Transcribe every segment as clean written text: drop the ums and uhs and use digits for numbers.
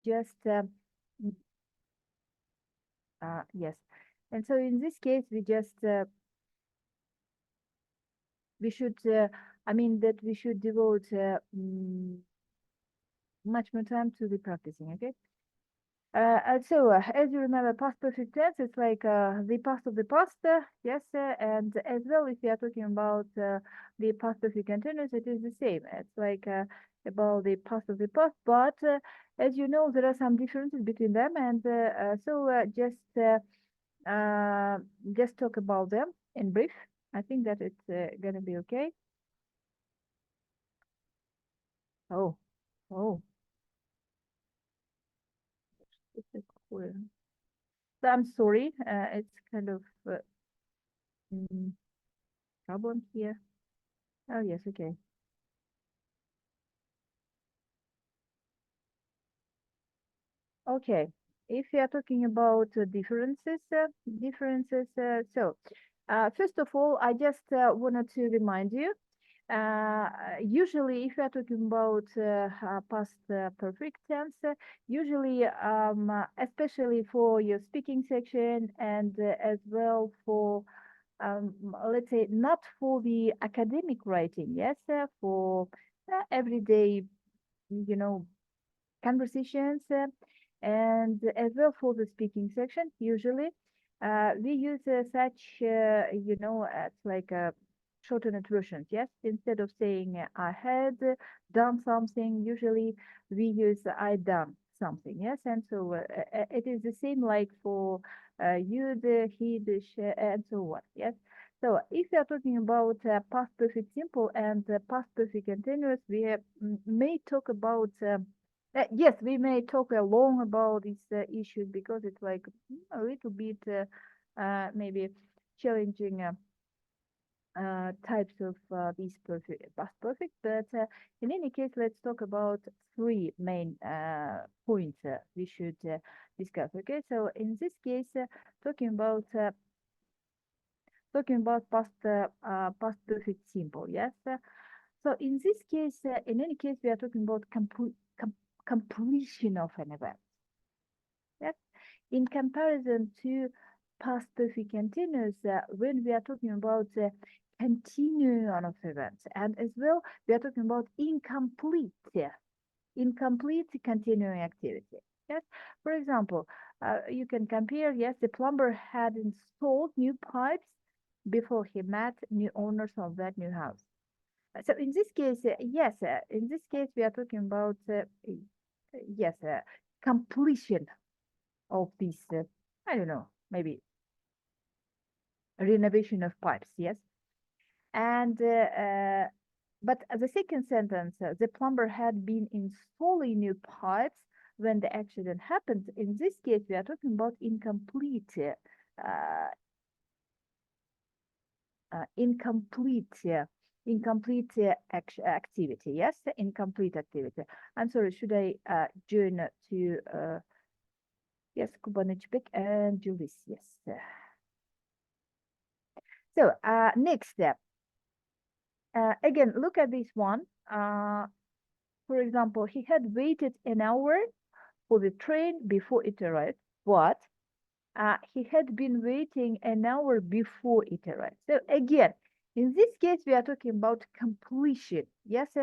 just yes. And so in this case, we should I mean that we should devote much more time to the practicing. Okay. As you remember, past perfect tense, it's like the past of the past, yes, and as well, if we are talking about the past perfect continuous, it is the same. It's like about the past of the past, but as you know, there are some differences between them, and just talk about them in brief. I think that it's gonna be okay. Oh, oh, this is cool. So I'm sorry, it's kind of mm, problem here. Oh, yes, okay. Okay. If we are talking about first of all, I just wanted to remind you, usually if we are talking about past perfect tense, usually, especially for your speaking section and as well for, let's say, not for the academic writing, yes, for everyday, you know, conversations, and as well for the speaking section. Usually, we use such, it's like shortened versions. Yes, instead of saying I had done something, usually we use I done something. Yes, and so it is the same like for you, the he, the she, and so on. Yes. So if we are talking about past perfect simple and past perfect continuous, we may talk about yes, we may talk long about these issues because it's like a little bit maybe challenging types of these perfect, past perfect. But in any case, let's talk about three main points we should discuss. Okay, so in this case, talking about uh, talking about past perfect simple. Yes. So in this case, in any case, we are talking about completion of an event. Yes. In comparison to past perfect continuous, when we are talking about continuation of events, and as well, we are talking about incomplete continuing activity. Yes. For example, you can compare. Yes, the plumber had installed new pipes before he met new owners of that new house. So in this case, yes, in this case, we are talking about yes, completion of this, I don't know, maybe renovation of pipes, yes. And but the second sentence, the plumber had been installing new pipes when the accident happened. In this case, we are talking about incomplete activity. Yes, incomplete activity. I'm sorry. Should I join to yes, Kubanechbek and Julis? Yes. So next step. Again, look at this one. For example, he had waited an hour for the train before it arrived, but he had been waiting an hour before it arrived. So again, in this case, we are talking about completion. Yes,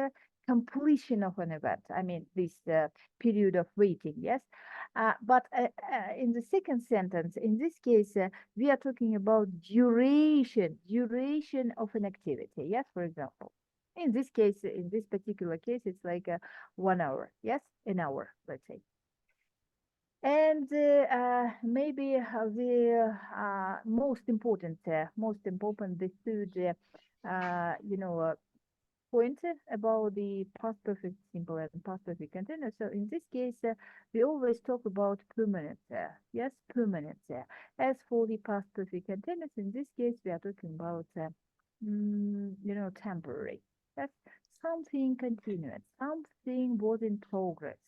completion of an event. I mean, this period of waiting. Yes, but in the second sentence, in this case, we are talking about duration of an activity. Yes, for example. In this case, in this particular case, it's like 1 hour. Yes, an hour, let's say. And maybe most important, the third, point about the past perfect simple and past perfect continuous. So in this case, we always talk about permanent. Yes, permanent. As for the past perfect continuous, in this case, we are talking about, temporary. That's something continuous. Something was in progress.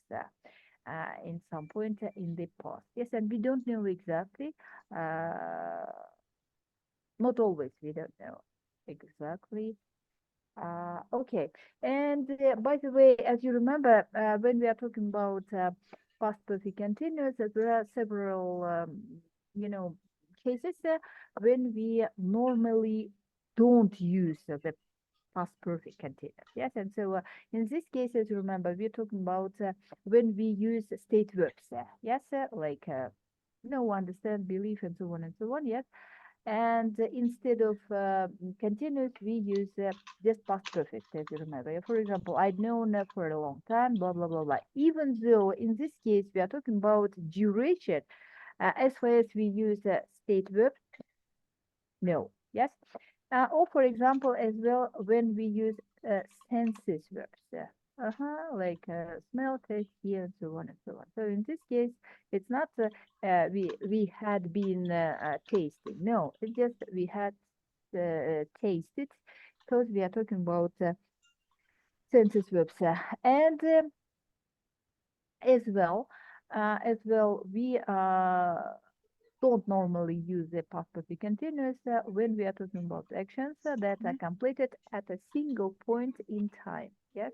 In some point in the past. Yes, and we don't know exactly. Uh, Not always, we don't know exactly. Okay, and by the way, as you remember, when we are talking about past perfect continuous, there are several, cases when we normally don't use the past perfect continuous. Yes, and so in these cases, remember, we're talking about when we use state verbs. Yes, like know, understand, believe, and so on and so on. Yes, and instead of continuous, we use just past perfect, as you remember. For example, I've known for a long time, blah, blah, blah, blah. Even though in this case, we are talking about duration, as far as we use state verb, no, yes. Or for example, as well, when we use senses verbs, like smell, taste, hear, and so on and so on. So in this case, it's not we had been tasting. No, it's just we had tasted, because we are talking about senses verbs. And as well, we don't normally use the past perfect continuous when we are talking about actions that are completed at a single point in time. Yes,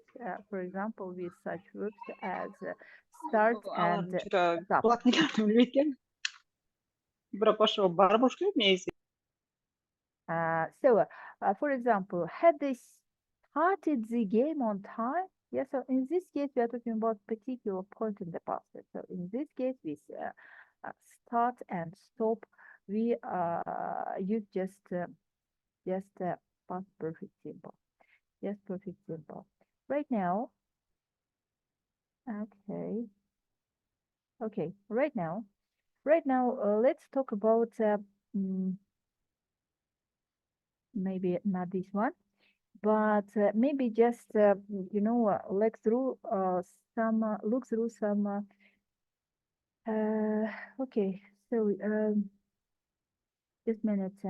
for example, with such verbs as start Alan, and что-то stop. kulak не uluyken. Пошел бarbушка вместе. So, for example, had they started the game on time? Yes, so in this case, we are talking about particular point in the past. So in this case, with start and stop, we use just past perfect simple. Yes, perfect simple. Right now, okay. Right now, let's talk about maybe not this one, but maybe just look through some. Okay, so just a minute.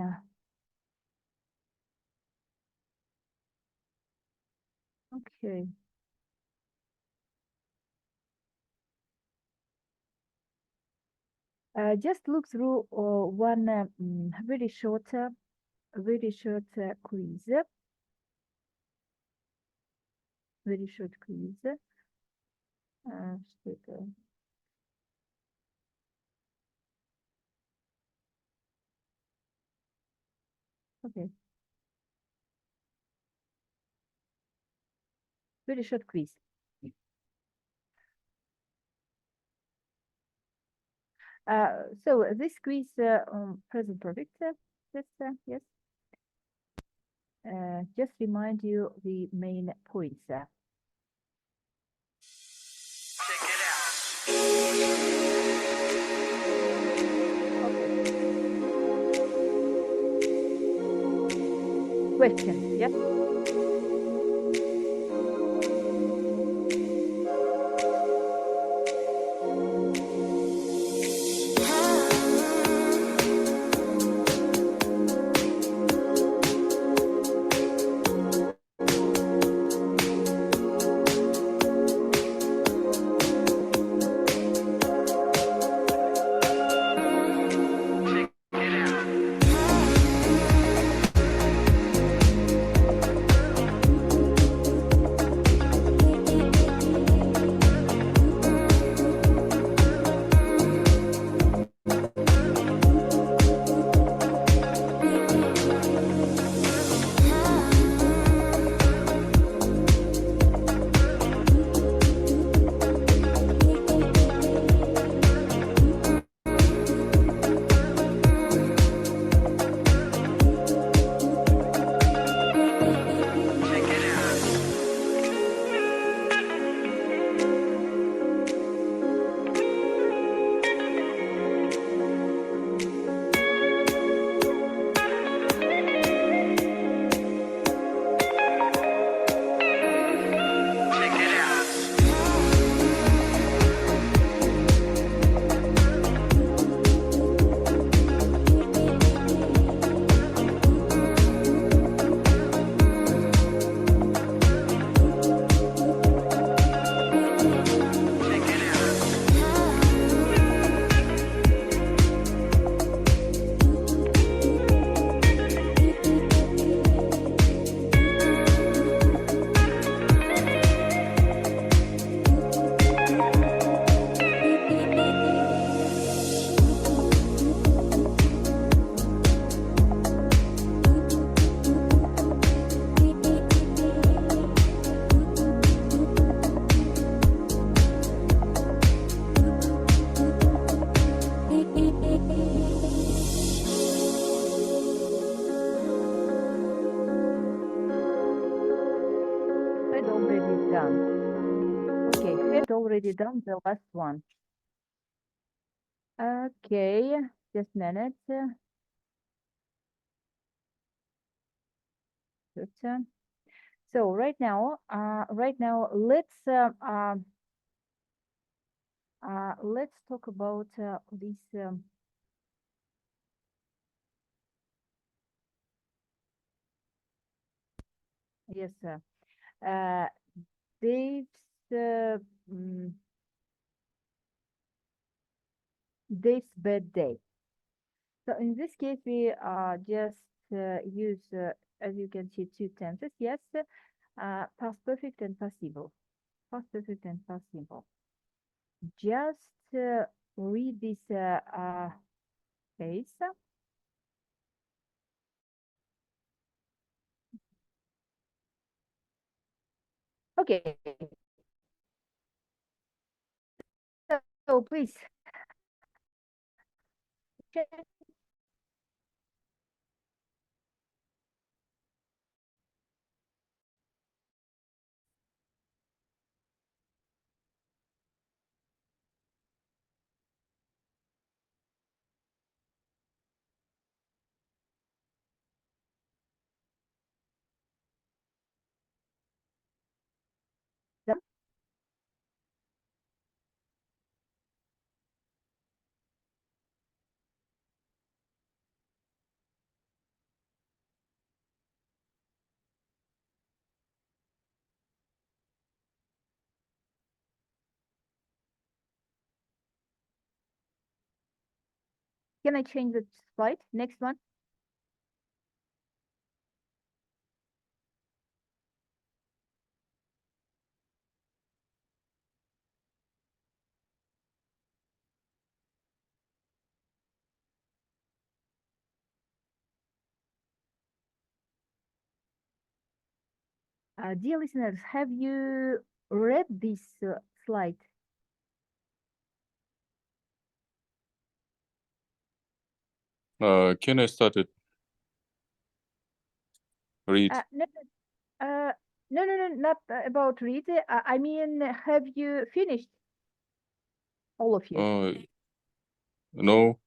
Okay. Just look through one very short quiz. Very short quiz. Okay. Very short quiz. So this quiz present perfect. Yes. Just remind you the main points. Check it out. Okay. Question. Yes. already done the last one. Okay, just a minute. Good. So right now, let's talk about this. Yes, Dave's uh, mm, Dave's bad day. So in this case, we just use, as you can see, two tenses. Yes, past perfect and past simple. Past perfect and past simple. Just read this case. Okay. So please. Can I change the slide? Next one. Dear listeners, have you read this slide? Can I start it? Read. No, no, not about read. I mean, have you finished? All of you? No.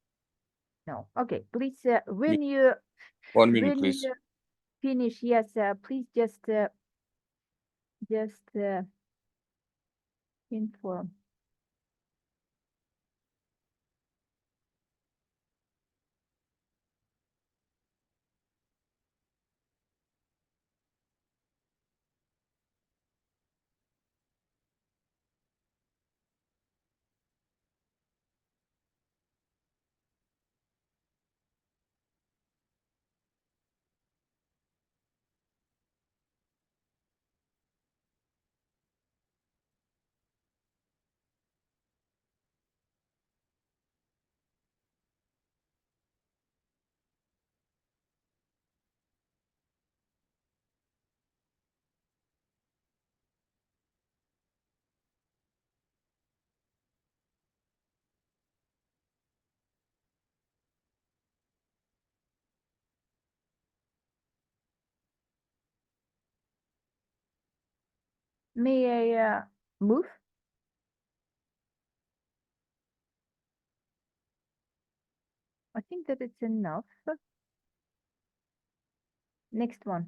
No. Okay, please, when you 1 minute, please. finish, yes, please just inform. May I move? I think that it's enough. Next one.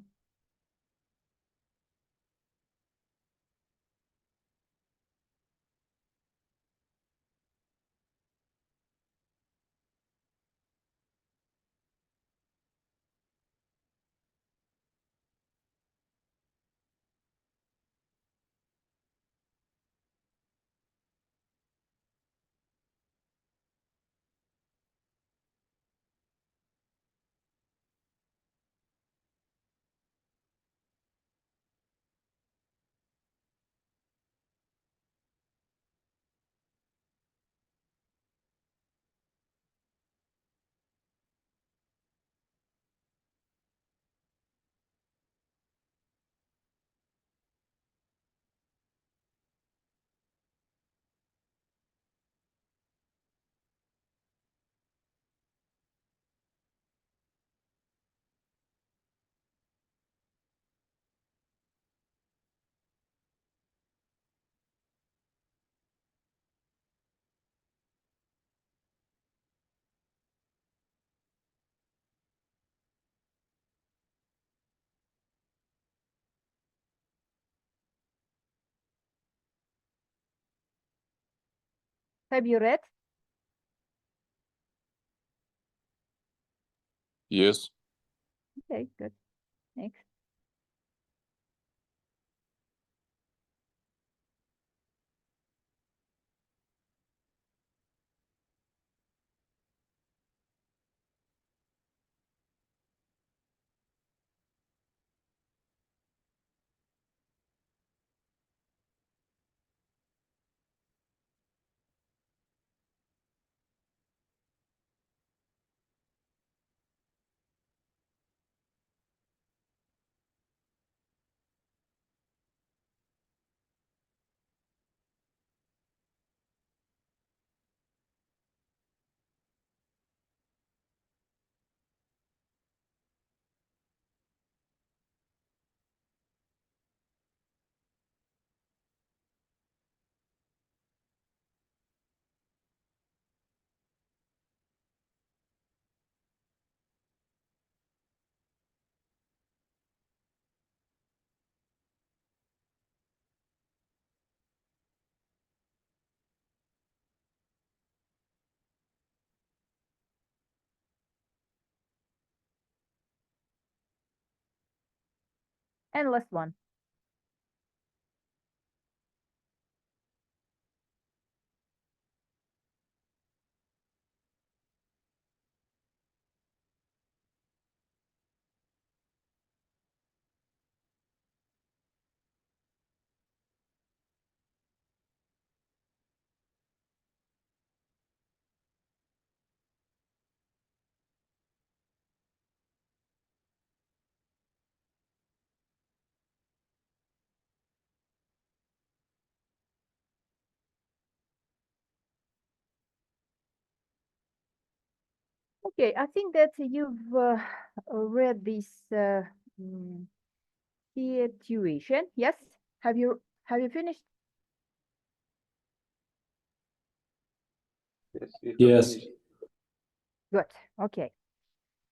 Have you read? Yes. Okay, good. Next. And last one. Okay, I think that you've read this situation. Yes? Have you finished? Yes. Good. Okay.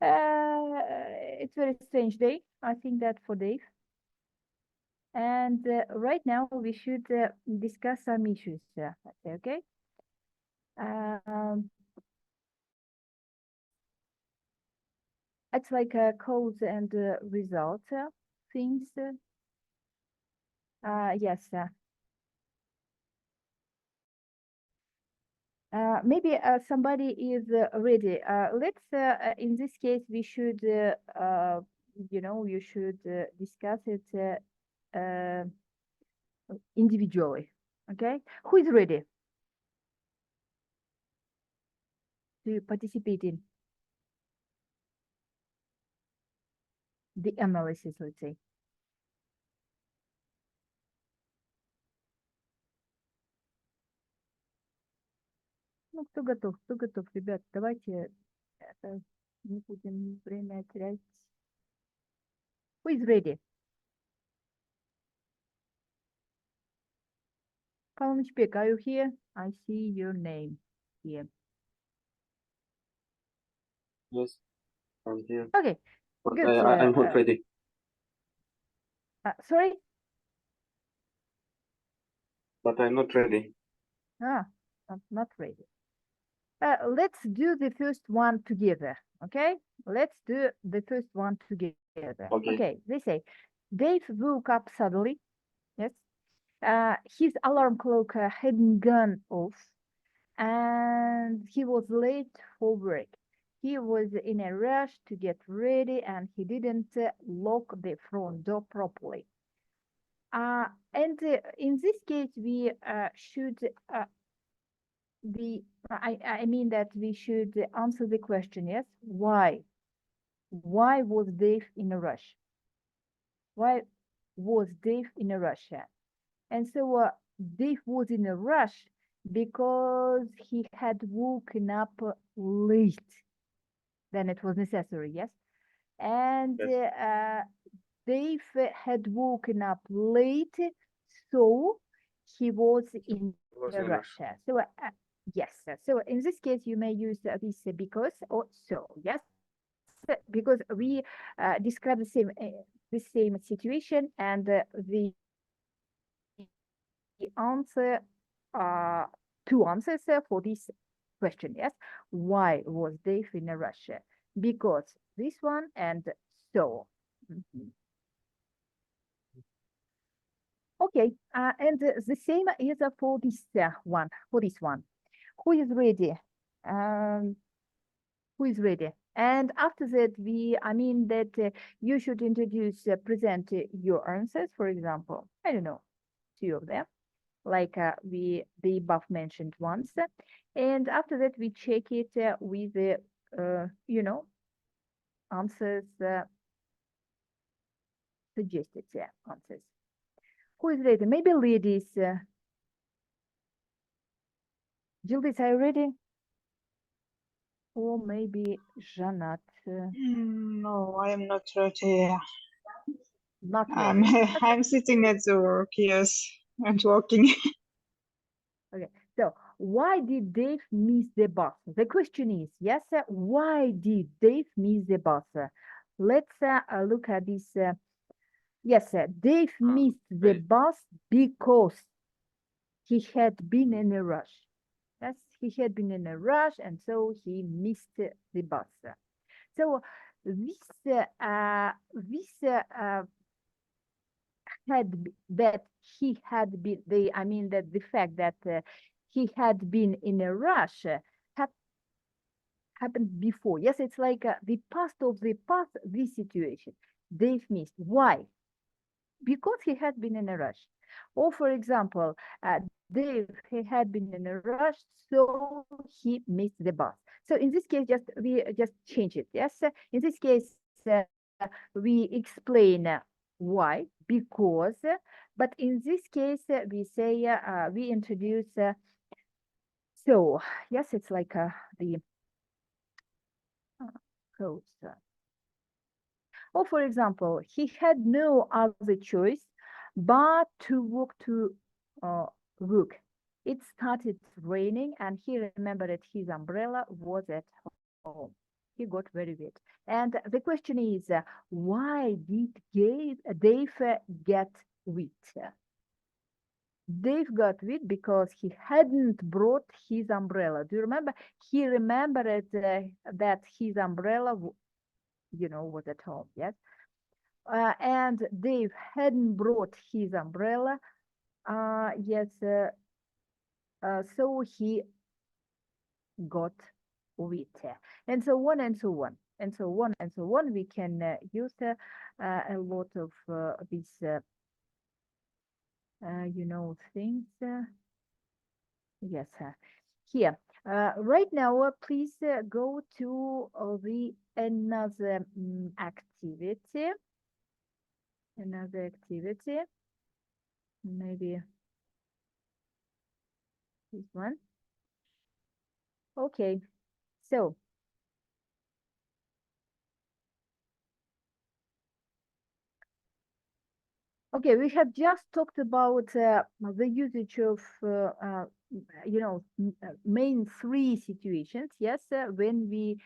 It's very strange day, I think that for Dave. And right now we should discuss some issues. Okay. It's like cause and result things. Yes. Maybe somebody is ready. Let's, in this case, we should, you should discuss it individually. Okay, who is ready to participate in the analysis? Let's say. Ну, кто готов, ребят, давайте не будем время терять. Who is ready? Kalmanchbek, are you here? I see your name here. Yes. I'm here. Okay, But good. I'm not ready. Sorry? But I'm not ready. I'm not ready. Let's do the first one together, okay? Let's do the first one together. Okay. They say, Dave woke up suddenly, yes? His alarm clock hadn't gone off, and he was late for work. He was in a rush to get ready, and he didn't lock the front door properly. And in this case, we should I mean that we should answer the question, yes? Why? Why was Dave in a rush? Why was Dave in a rush? And so Dave was in a rush because he had woken up late than it was necessary, yes? And Dave had woken up late, so he was in a rush. So yes, so in this case, you may use this because or so, yes, because we describe the same situation, and the answer two answers for this question. Yes, why was Dave in a rush? Because this one and so. Mhm. Okay, and the same is for this one. For this one, who is ready? Who is ready? And after that, I mean that you should introduce, present your answers. For example, I don't know, two of them, like the above mentioned ones. And after that, we check it with the, you know, answers, suggested answers. Who is ready? Maybe ladies. Gildis, are you ready? Or maybe Janat. No, I am not ready. Not I'm ready. I'm sitting at the work, yes, and working. Okay, so why did Dave miss the bus? The question is, yes, why did Dave miss the bus? Let's look at this. Yes, Dave missed the right. bus because he had been in a rush. Yes, he had been in a rush, and so he missed the bus. So this that he had been I mean that the fact that he had been in a rush happened before. Yes, it's like the past of the past, this situation Dave missed. Why? Because he had been in a rush. Or for example, Dave, he had been in a rush, so he missed the bus. So in this case, we just change it. Yes, in this case, we explain why, because, but in this case, we say we introduce. So yes, it's like the codes. Or for example, he had no other choice but to walk to work. It started raining, and he remembered that his umbrella was at home. He got very wet. And the question is, why did Dave get wet? Dave got wet because he hadn't brought his umbrella. Do you remember? He remembered that his umbrella, was at home. Yes. And Dave hadn't brought his umbrella. Yes. So he got wet, and so on and so on and so on and so on. We can use a lot of these, things. Yes. Here. Right now, please go to the another activity. Another activity. Maybe this one. Okay. So. Okay, we have just talked about the usage of, main three situations. Yes, when we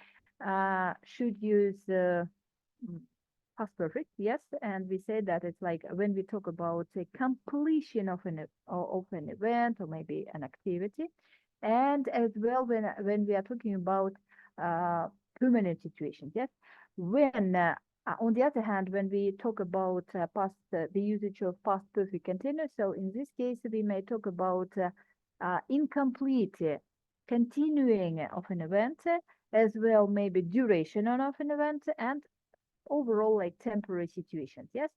should use past perfect. Yes, and we say that it's like when we talk about the completion of an event or maybe an activity, and as well when we are talking about permanent situations. Yes, when on the other hand, when we talk about the usage of past perfect continuous, so in this case, we may talk about incomplete continuing of an event, as well maybe duration of an event, and overall like temporary situations. Yes,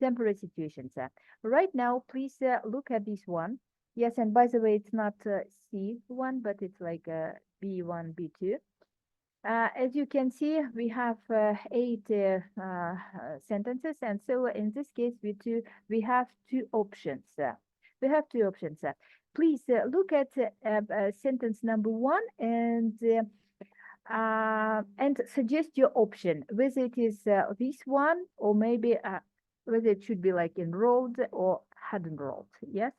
temporary situations. Right now, please look at this one. Yes, and by the way, it's not C1, but it's like B1, B2. As you can see, we have 8 sentences, and so in this case, we have two options. We have two options. Please look at sentence number 1 and suggest your option, whether it is this one or maybe whether it should be like enrolled or had enrolled. Yes.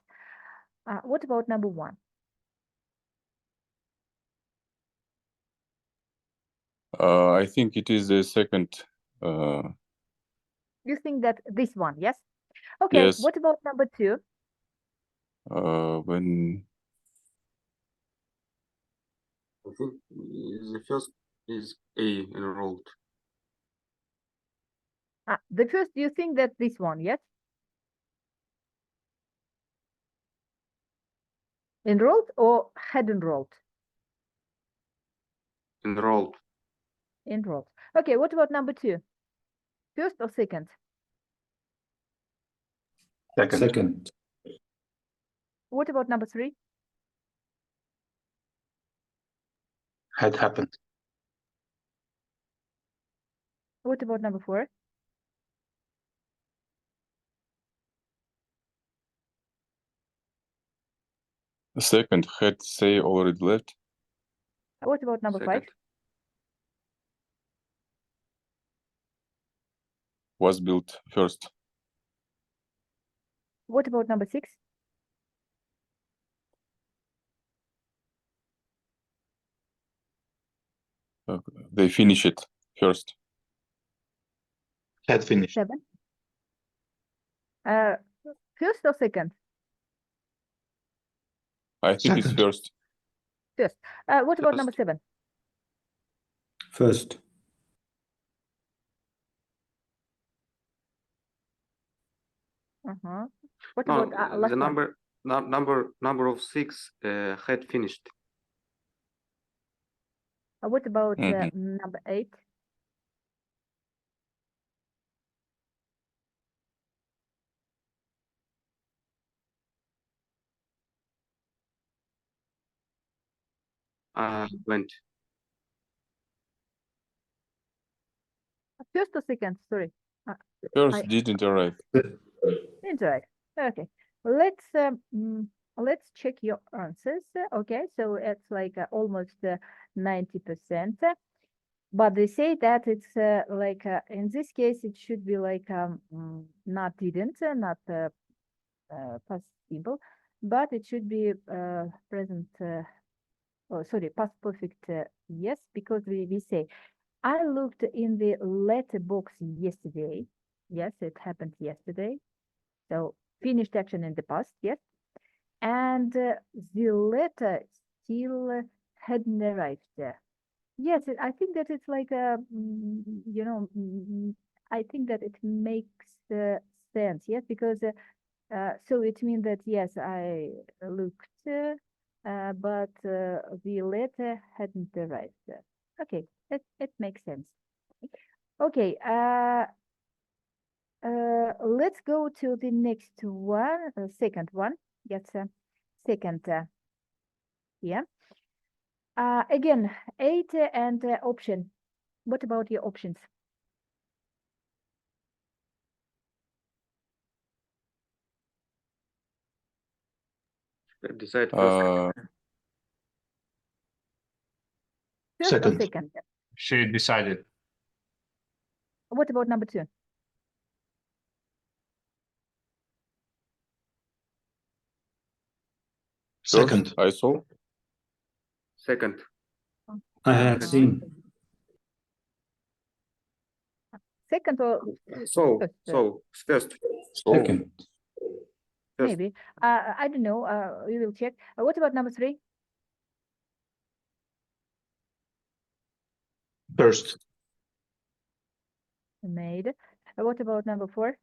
What about number 1? I think it is the second. You think that this one? Yes. Okay. Yes. What about number 2? When I think the first is A enrolled. The first, you think that this one, yes? Enrolled or had enrolled? Enrolled. Enrolled. Okay, what about number 2? First or second? Second. What about number 3? Had happened. What about number 4? The second had say already left. What about number 5? Second. Was built first. What about number 6? They finish it first. Had finished. 7? First or second? I think it's Second. first. First. What about number First. 7? First. What No, about last the one? number of 6 had finished. What about Mhm. number 8? Went. First or second? Sorry. First I- didn't arrive. Interact. Okay. Let's check your answers. Okay, so it's like almost 90%. But they say that it's like in this case it should be like not didn't, not past simple, but it should be present. Oh, sorry, past perfect. Yes, because we say I looked in the letterbox yesterday. Yes, it happened yesterday. So finished action in the past, yes. And the letter still hadn't arrived there. Yes, I think that it's like a, I think that it makes sense, yes, because so it means that yes, I looked, but the letter hadn't arrived there. Okay, it makes sense. Okay, let's go to the next one, second one. Yes, second. Yeah. Again, 8 and option. What about your options? Decide first. First or Second. second? She decided. What about number 2? Second. First, I saw. Second. I had Uh-huh. seen. Second or So First, first. Second. First. maybe. I don't know. We will check. What about number 3? First. Made. What about number 4?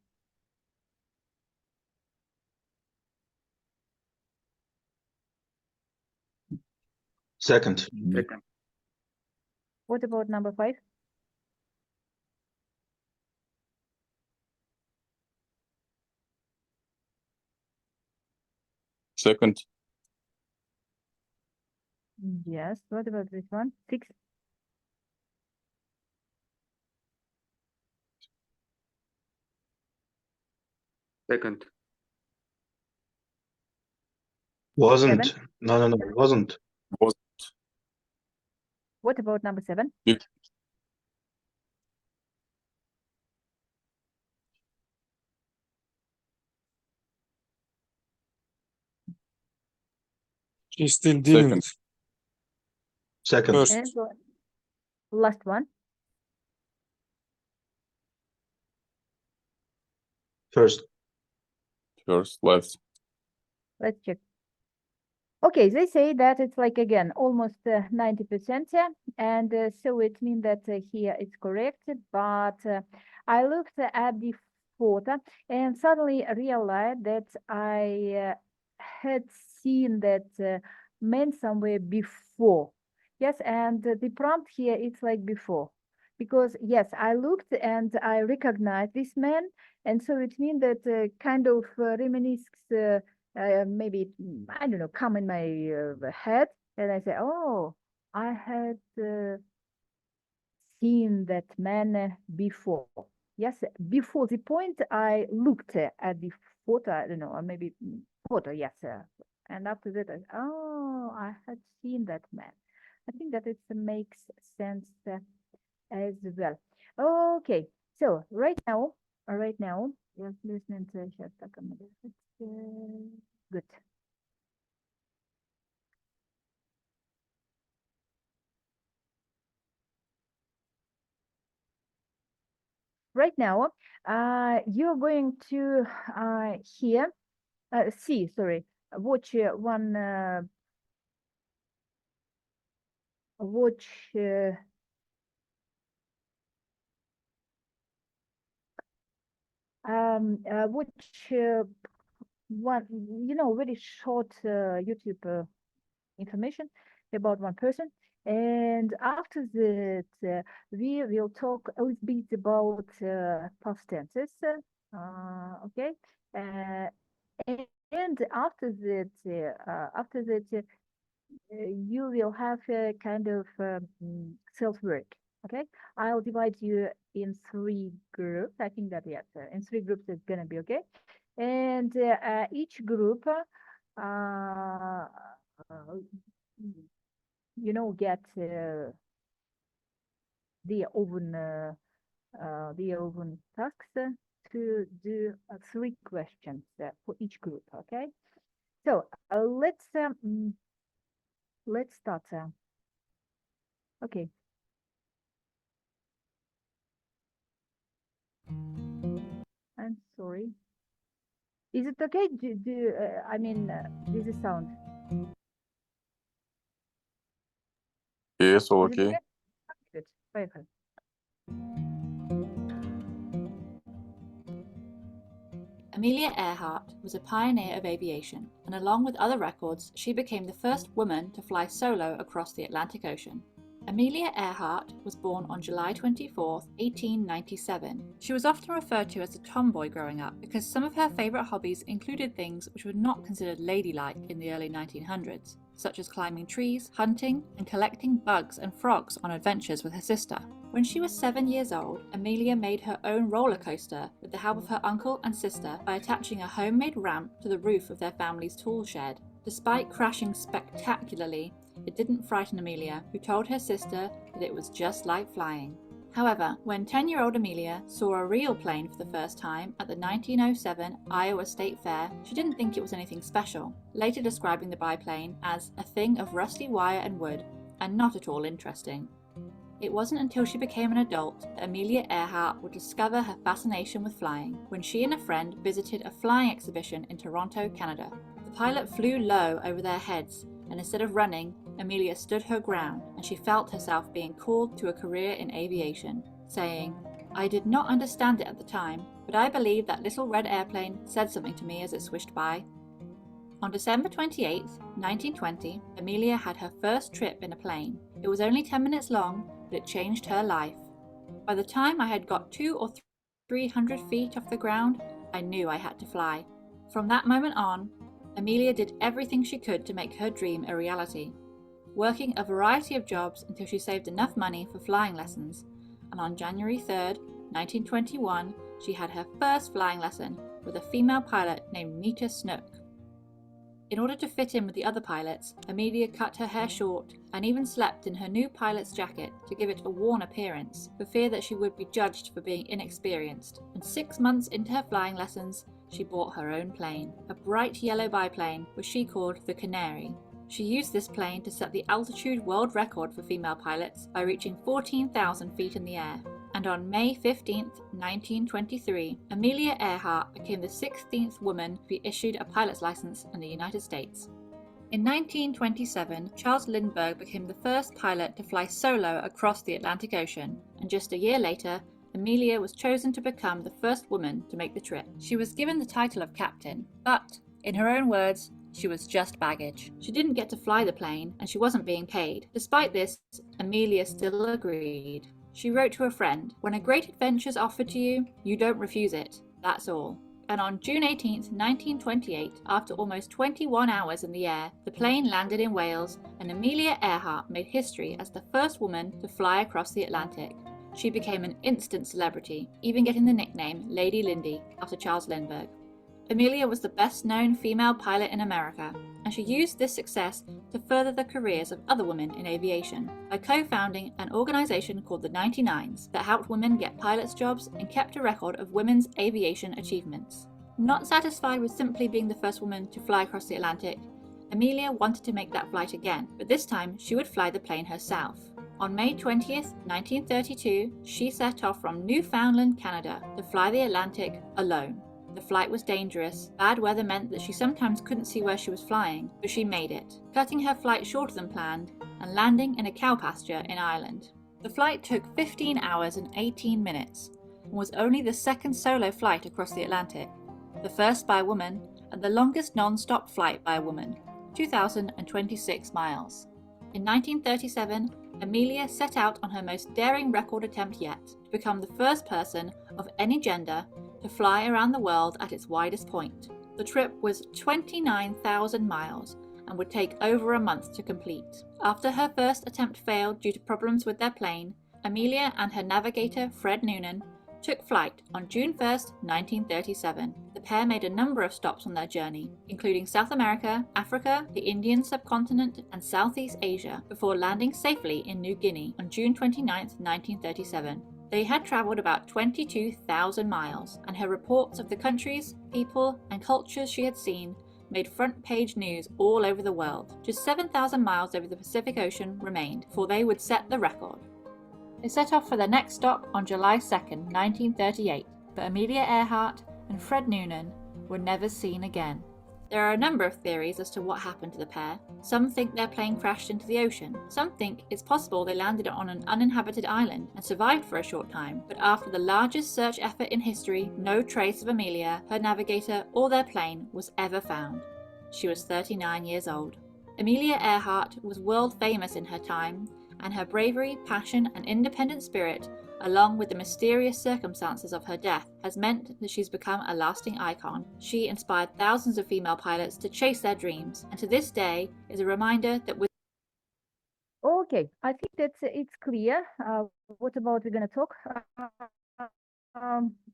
Second. Second. What about number 5? Second. Yes. What about this one? 6. Second. Wasn't. 7. No, wasn't. What about number 7? She still didn't. Second. First. And last one. First. First left. Let's check. Okay, they say that it's like again almost 90%, and so it means that here it's correct. But I looked at the photo and suddenly realized that I had seen that man somewhere before. Yes, and the prompt here it's like before, because yes, I looked and I recognized this man, and so it means that kind of reminisces. Maybe I don't know, come in my head, and I say, "Oh, I had seen that man before." Yes, before the point I looked at the photo, I don't know, or maybe photo, yes, and after that, oh, I had seen that man. I think that it makes sense as well. Okay, so right now, just listening to good. Right now, you're going to watch watch one, very short YouTube information about one person. And after that, we will talk a little bit about past tenses. Okay. And after that, you will have a kind of self-work. Okay. I'll divide you in 3 groups. I think that, yes, in 3 groups it's gonna be okay. And each group get the own tasks to do 3 questions for each group. Okay, so let's start. Okay. I'm sorry. Is it okay? I mean, this is sound. Yes, all Is it okay. Good. Perfect. Amelia Earhart was a pioneer of aviation, and along with other records, she became the first woman to fly solo across the Atlantic Ocean. Amelia Earhart was born on July 24, 1897. She was often referred to as a tomboy growing up because some of her favourite hobbies included things which were not considered ladylike in the early 1900s, such as climbing trees, hunting, and collecting bugs and frogs on adventures with her sister. When she was 7 years old, Amelia made her own roller coaster with the help of her uncle and sister by attaching a homemade ramp to the roof of their family's tool shed. Despite crashing spectacularly, it didn't frighten Amelia, who told her sister that it was just like flying. However, when 10-year-old Amelia saw a real plane for the first time at the 1907 Iowa State Fair, she didn't think it was anything special, later describing the biplane as a thing of rusty wire and wood, and not at all interesting. It wasn't until she became an adult that Amelia Earhart would discover her fascination with flying, when she and a friend visited a flying exhibition in Toronto, Canada. The pilot flew low over their heads, and instead of running, Amelia stood her ground, and she felt herself being called to a career in aviation, saying, "I did not understand it at the time, but I believe that little red airplane said something to me as it swished by." On December 28, 1920, Amelia had her first trip in a plane. It was only 10 minutes long, but it changed her life. By the time I had got 200 or 300 feet off the ground, I knew I had to fly. From that moment on, Amelia did everything she could to make her dream a reality, working a variety of jobs until she saved enough money for flying lessons, and on January 3, 1921, she had her first flying lesson with a female pilot named Nita Snook. In order to fit in with the other pilots, Amelia cut her hair short and even slept in her new pilot's jacket to give it a worn appearance, for fear that she would be judged for being inexperienced. And 6 months into her flying lessons, she bought her own plane, a bright yellow biplane which she called the Canary. She used this plane to set the altitude world record for female pilots by reaching 14,000 feet in the air. And on May 15, 1923, Amelia Earhart became the 16th woman to be issued a pilot's license in the United States. In 1927, Charles Lindbergh became the first pilot to fly solo across the Atlantic Ocean, and just a year later, Amelia was chosen to become the first woman to make the trip. She was given the title of captain, but, in her own words, she was just baggage. She didn't get to fly the plane, and she wasn't being paid. Despite this, Amelia still agreed. She wrote to a friend, "When a great adventure's offered to you, you don't refuse it. That's all." And on June 18, 1928, after almost 21 hours in the air, the plane landed in Wales, and Amelia Earhart made history as the first woman to fly across the Atlantic. She became an instant celebrity, even getting the nickname Lady Lindy after Charles Lindbergh. Amelia was the best-known female pilot in America, and she used this success to further the careers of other women in aviation by co-founding an organization called the 99s that helped women get pilots' jobs and kept a record of women's aviation achievements. Not satisfied with simply being the first woman to fly across the Atlantic, Amelia wanted to make that flight again, but this time she would fly the plane herself. On May 20th, 1932, she set off from Newfoundland, Canada, to fly the Atlantic alone. The flight was dangerous. Bad weather meant that she sometimes couldn't see where she was flying, but she made it, cutting her flight shorter than planned and landing in a cow pasture in Ireland. The flight took 15 hours and 18 minutes and was only the second solo flight across the Atlantic, the first by a woman and the longest non-stop flight by a woman, 2,026 miles. In 1937, Amelia set out on her most daring record attempt yet to become the first person of any gender to fly around the world at its widest point. The trip was 29,000 miles and would take over a month to complete. After her first attempt failed due to problems with their plane, Amelia and her navigator Fred Noonan took flight on June 1st, 1937. The pair made a number of stops on their journey, including South America, Africa, the Indian subcontinent, and Southeast Asia, before landing safely in New Guinea on June 29th, 1937. They had travelled about 22,000 miles, and her reports of the countries, people, and cultures she had seen made front-page news all over the world. Just 7,000 miles over the Pacific Ocean remained before they would set the record. They set off for their next stop on July 2nd, 1938, but Amelia Earhart and Fred Noonan were never seen again. There are a number of theories as to what happened to the pair. Some think their plane crashed into the ocean. Some think it's possible they landed on an uninhabited island and survived for a short time, but after the largest search effort in history, no trace of Amelia, her navigator, or their plane was ever found. She was 39 years old. Amelia Earhart was world famous in her time, and her bravery, passion, and independent spirit, along with the mysterious circumstances of her death, has meant that she's become a lasting icon. She inspired thousands of female pilots to chase their dreams, and to this day is a reminder that with Okay, I think that it's clear. What about we're gonna talk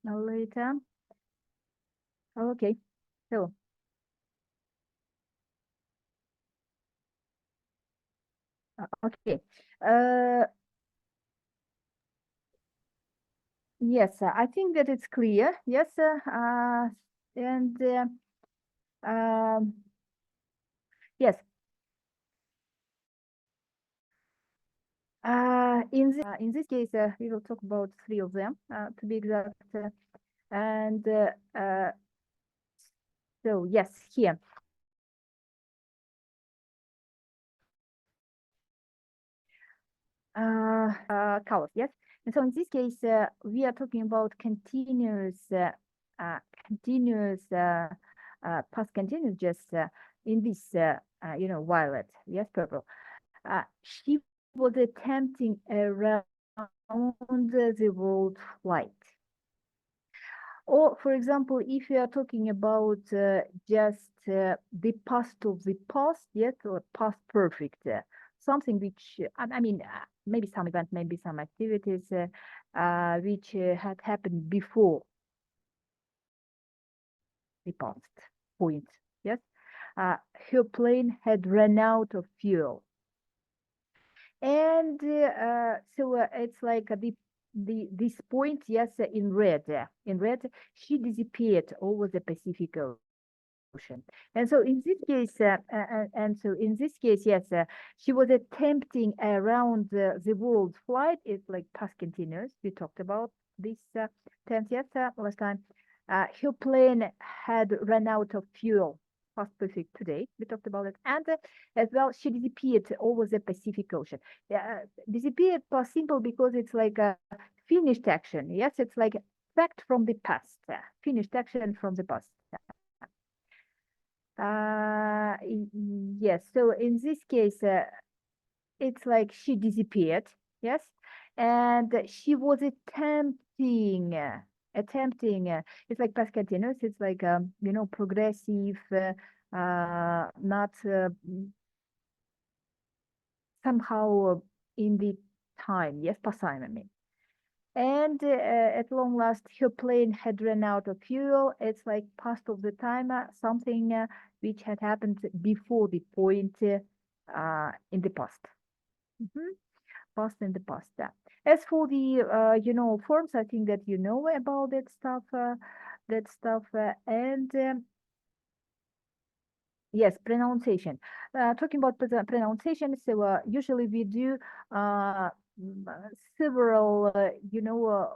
later? Okay, so okay. Yes, I think that it's clear. Yes, and yes. In this case, we will talk about three of them, to be exact. And so yes, here. Colors, yes. And so in this case, we are talking about continuous, past continuous, just in this, violet, yes, purple. She was attempting around the world flight. Or, for example, if you are talking about just the past of the past, yes, or past perfect, something which, maybe some event, maybe some activities which had happened before the past point, yes. Her plane had run out of fuel. And so it's like this point, yes, in red, she disappeared over the Pacific Ocean. And so in this case, yes, she was attempting around the world flight. It's like past continuous. We talked about this tense, yes, last time. Her plane had run out of fuel past perfect today. We talked about it. And as well, she disappeared over the Pacific Ocean. Disappeared past simple because it's like a finished action. Yes, it's like fact from the past. Finished action from the past. Yes, so in this case, it's like she disappeared. Yes, and she was attempting. It's like past continuous. It's like you know, progressive, not somehow in the time. Yes, past time, I mean. And at long last, her plane had run out of fuel. It's like past of the time, something which had happened before the point in the past. Past in the past. As for the you know, forms, I think that you know about that stuff. And yes, pronunciation. Talking about pronunciation, so usually we do several, you know,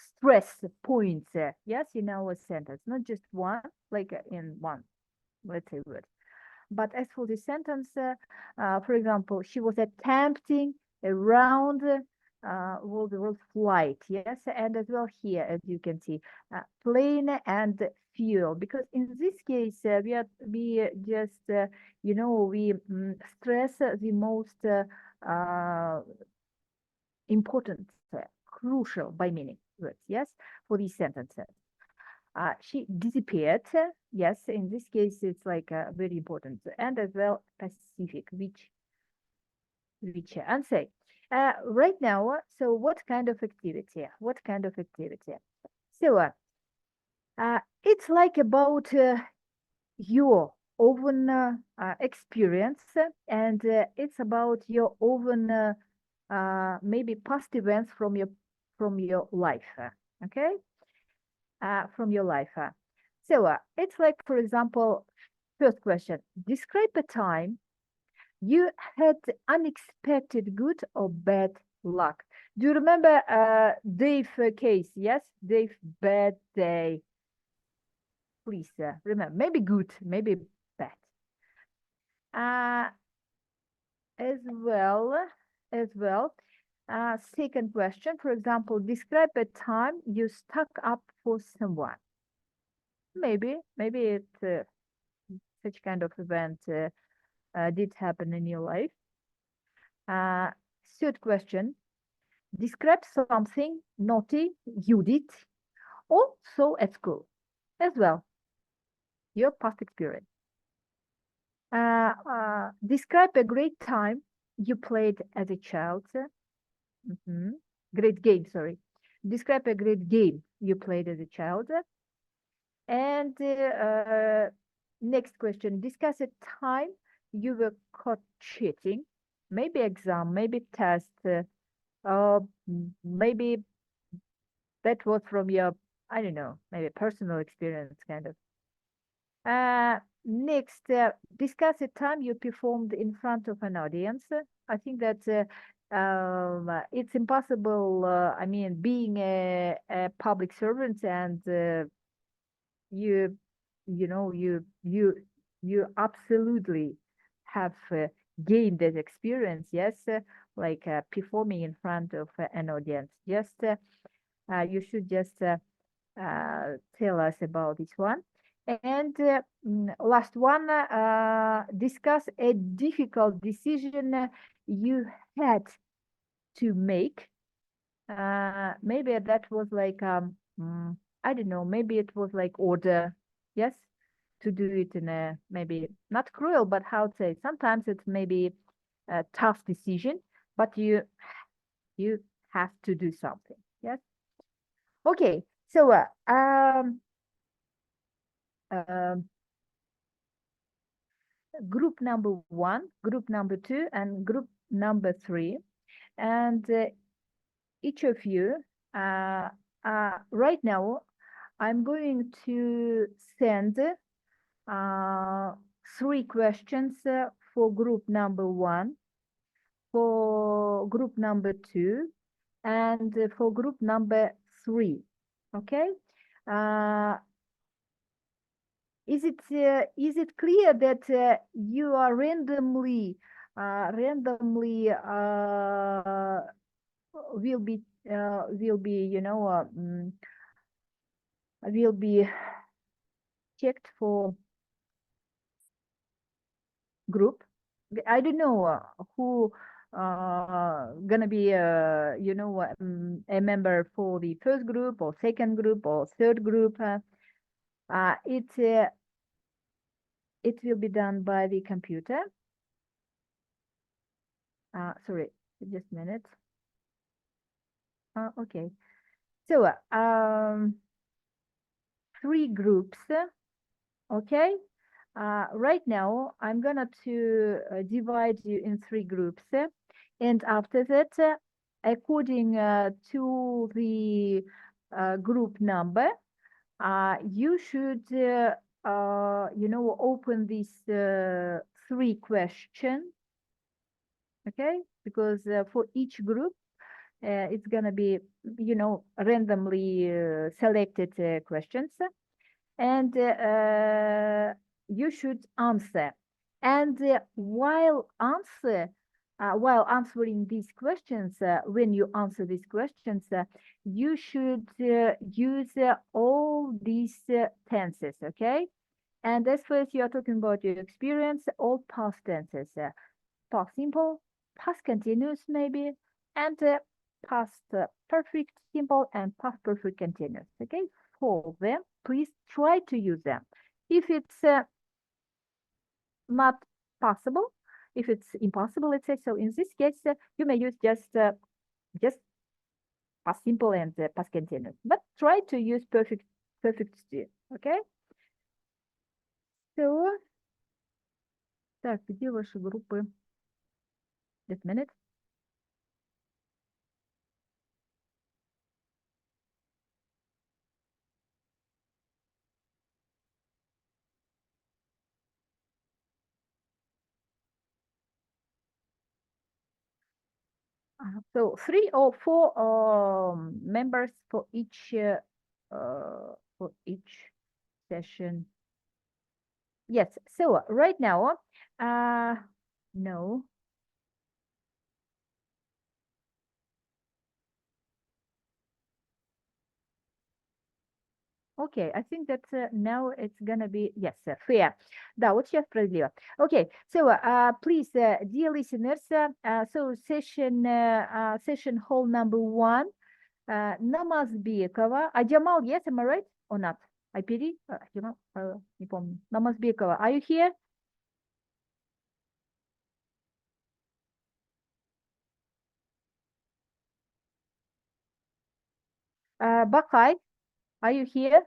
stress points. Yes, in our sentence, not just one, like in one, let's say, word. But as for the sentence, for example, she was attempting around world flight. Yes, and as well here, as you can see, plane and fuel. Because in this case, we just you know, we stress the most important, crucial by meaning words. Yes, for these sentences. She disappeared. Yes, in this case, it's like very important. And as well, Pacific, which answer. Right now, so what kind of activity? What kind of activity? So it's like about your own experience, and it's about your own maybe past events from your life. Okay. From your life. So it's like, for example, first question, describe a time you had unexpected good or bad luck. Do you remember Dave case? Yes, Dave bad day. Please remember, maybe good, maybe bad. As well, second question, for example, describe a time you stuck up for someone. Maybe it's such kind of event did happen in your life. Third question, describe something naughty you did also at school as well, your past experience. Describe a great time you played as a child. Great game, sorry. Describe a great game you played as a child. And next question, discuss a time you were caught cheating, maybe exam, maybe test, maybe that was from your, I don't know, maybe personal experience, kind of. Next, discuss a time you performed in front of an audience. I think that it's impossible, I mean, being a public servant and you know, you absolutely have gained that experience. Yes, like performing in front of an audience. Just you should just tell us about this one. And last one, discuss a difficult decision you had to make. Maybe that was like I don't know, maybe it was like order, yes, to do it in a maybe not cruel, but how to say, sometimes it's maybe a tough decision, but you have to do something. Yes. Okay. So group number 1, group number 2, and group number 3, and each of you right now I'm going to send 3 questions for group number 1, for group number 2, and for group number 3. Okay. is it clear that you are randomly will be you know will be checked for group? I don't know who gonna be you know a member for the first group or second group or third group. It will be done by the computer. Sorry, just a minute. Okay. So 3 groups. Okay. Right now, I'm gonna to divide you in 3 groups, and after that, according to the group number, you should, you know, open these 3 questions. Okay, because for each group, it's gonna be, you know, randomly selected questions, and you should answer. And while answering these questions, when you answer these questions, you should use all these tenses, okay? And as far as you are talking about your experience, all past tenses, past simple, past continuous maybe, and past perfect simple and past perfect continuous, okay? For them, please try to use them. If it's not possible, if it's impossible, let's say, so in this case, you may use just past simple and past continuous, but try to use perfect still, okay? So, так, где ваши группы? Just a minute. So 3 or 4 members for each session. Yes. So right now, no. Okay, I think that now it's gonna be, yes, fair. Да, вот сейчас справедливо. Okay, so please, dear listeners, so session hall number 1, Намазбекова. Jamal, yes, am I right or not? IPD? Jamal, не помню. Намазбекова, are you here? Bakay, are you here?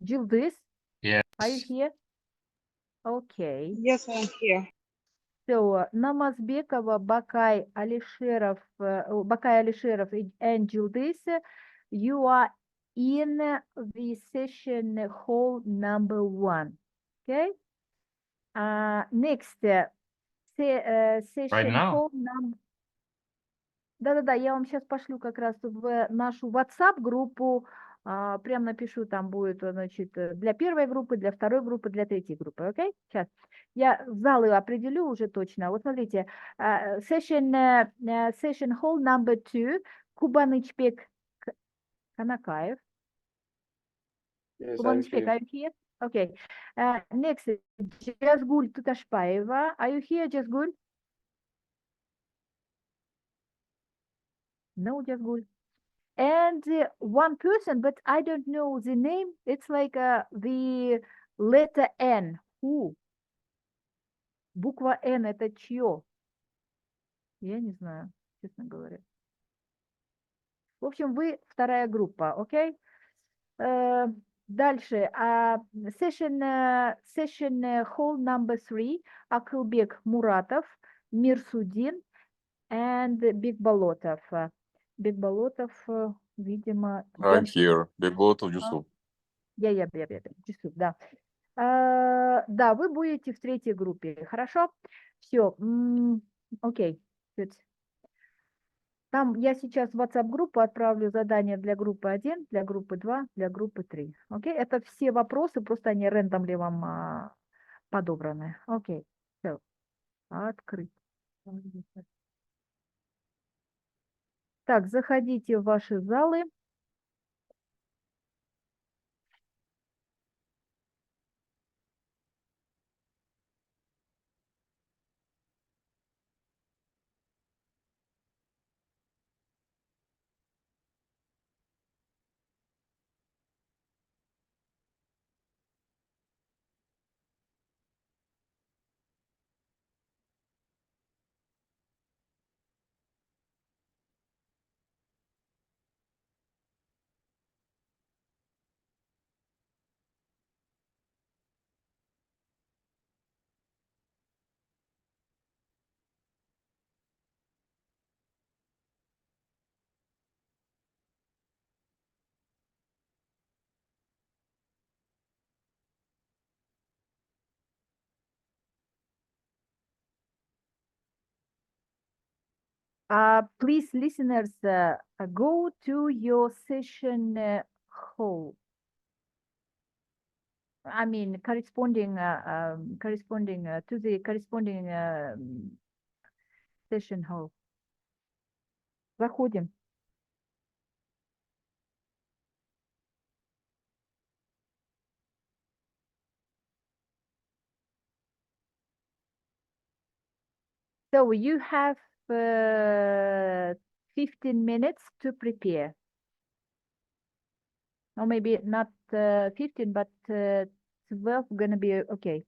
Jildis? Yes. Are you here? Okay. Yes, I'm here. So, Намазбекова, Bakay Alisherov, and Jildis, you are in the session hall number 1. Okay. Next, session now? hall number. Да-да-да, я вам сейчас пошлю как раз в нашу WhatsApp-группу, прям напишу, там будет, значит, для первой группы, для второй группы, для третьей группы, окей? Сейчас. Я залы определю уже точно. Вот смотрите, session hall number 2, Кубанычбек Канакаев. Кубанычбек, are you here? Okay. Next, Жазгуль Туташпаева. Are you here, Жазгуль? No, Жазгуль. And one person, but I don't know the name. It's like the letter N. Who? Буква N это чье? Я не знаю, честно говоря. В общем, вы вторая группа, окей? Дальше. Session hall number 3. Акылбек Муратов, Мирсудин and Бекболотов. Бекболотов, видимо... I'm here. Бекболотов Юсуп. Я, Юсуп, да. Да, вы будете в третьей группе, хорошо? Все, окей. Good. Там я сейчас в WhatsApp-группу отправлю задание для группы 1, для группы 2, для группы 3. Окей? Это все вопросы, просто они рандомли вам подобраны. Окей. Все. Открыть. Так, заходите в ваши залы. Please, listeners, go to your session hall. I mean, corresponding to the corresponding session hall. Заходим. So you have 15 minutes to prepare. Or maybe not 15, but 12 gonna be okay.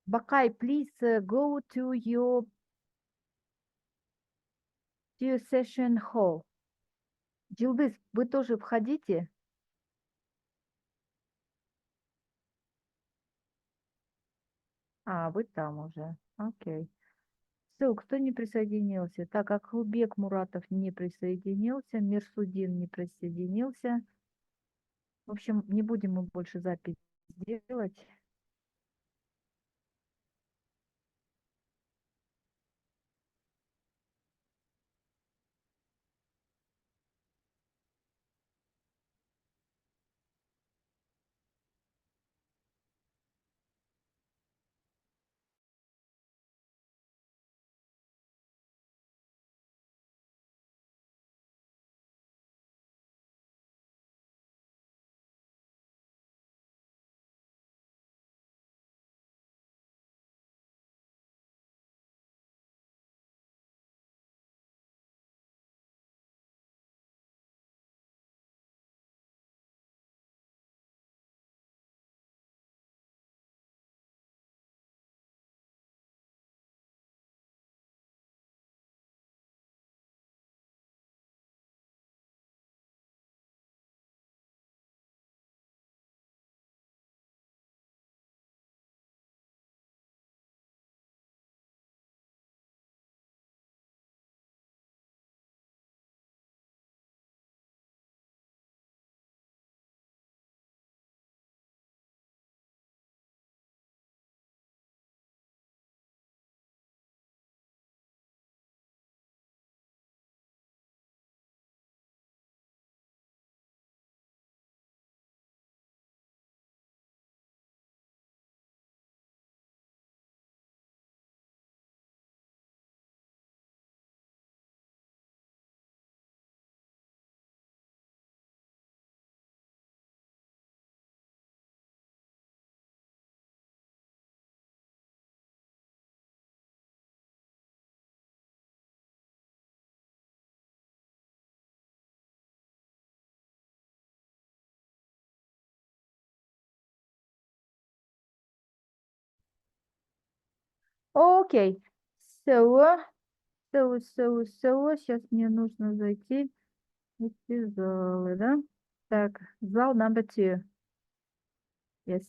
Bakay, please go to your session hall. Джилдыс, вы тоже входите? Вы там уже. Окей. Все, кто не присоединился? Так как Хубек Муратов не присоединился, Мирсудин не присоединился. В общем, не будем мы больше запись делать. Окей. So, сейчас мне нужно зайти в эти залы, да? Так, зал number 2. Yes.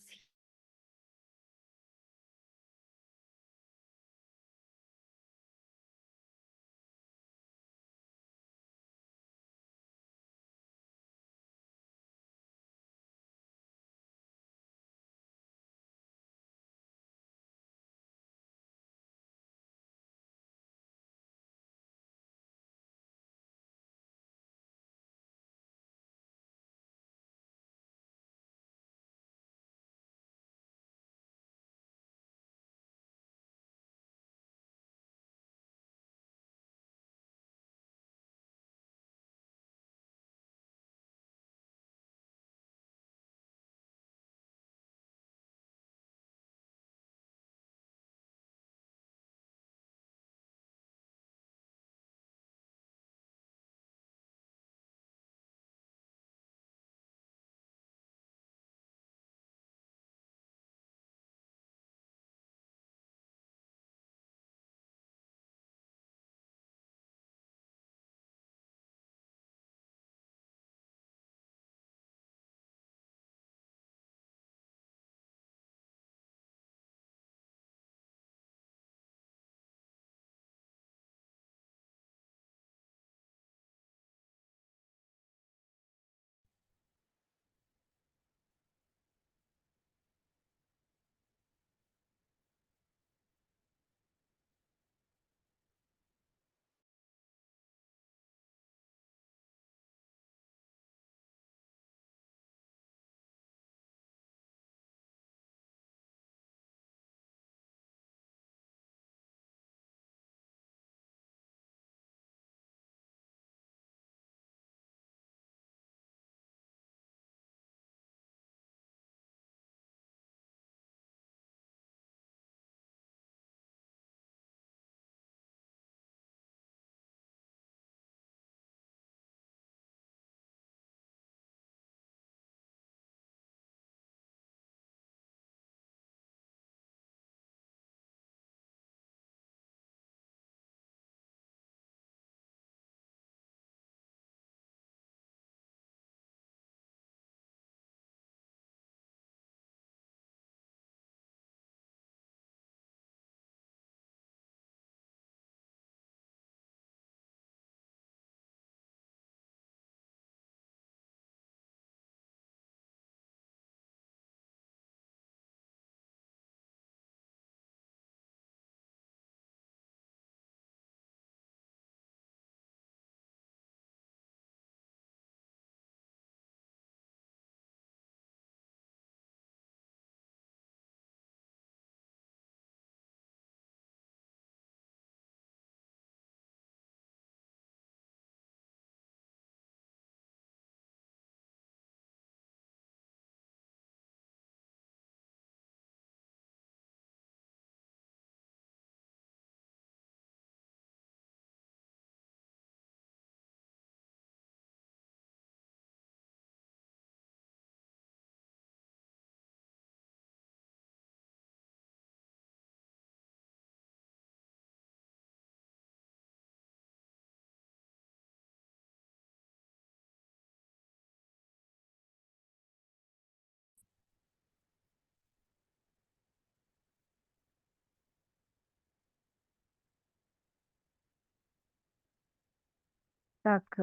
Так,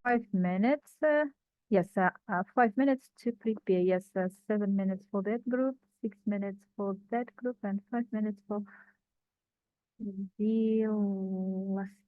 5 minutes. Yes, 5 minutes to prepare. Yes, 7 minutes for that group, 6 minutes for that group, and 5 minutes for the last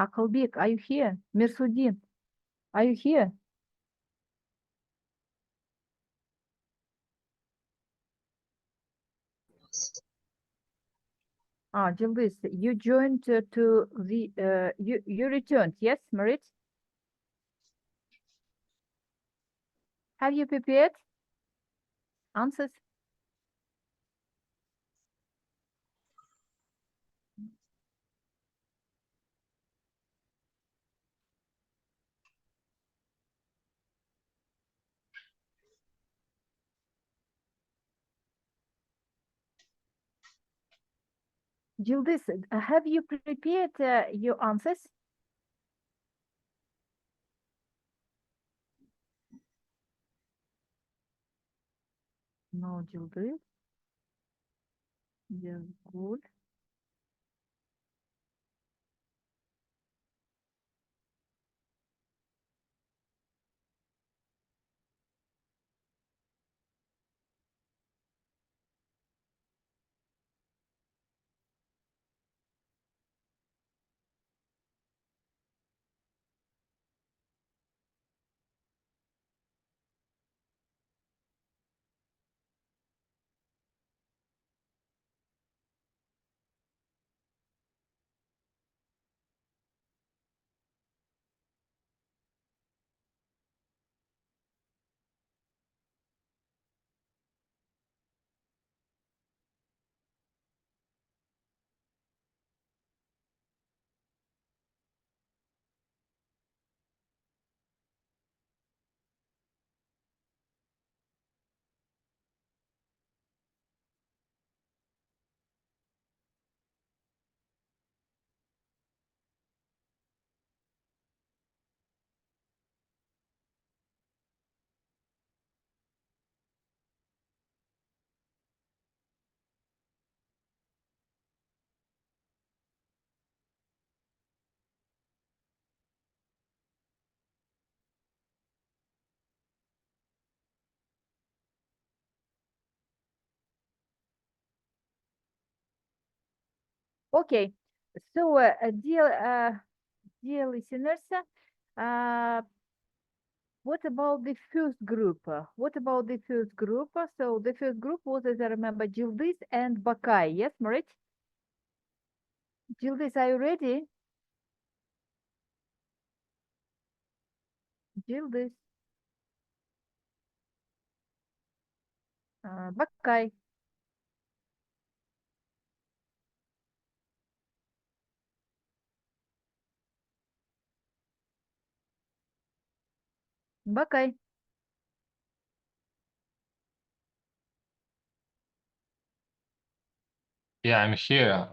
Akılbek, are you here? Mirsudin, are you here? Yıldız, you joined to the, you returned, yes, Marit? Have you prepared answers? Yıldız, have you prepared your answers? No, Yıldız. Yeah, good. Okay, so dear listeners, what about the first group? What about the first group? So the first group was, as I remember, Yıldız and Bakay. Yes, Marit? Yıldız, are you ready? Yıldız. Bakay. Bakay. Yeah, I'm here.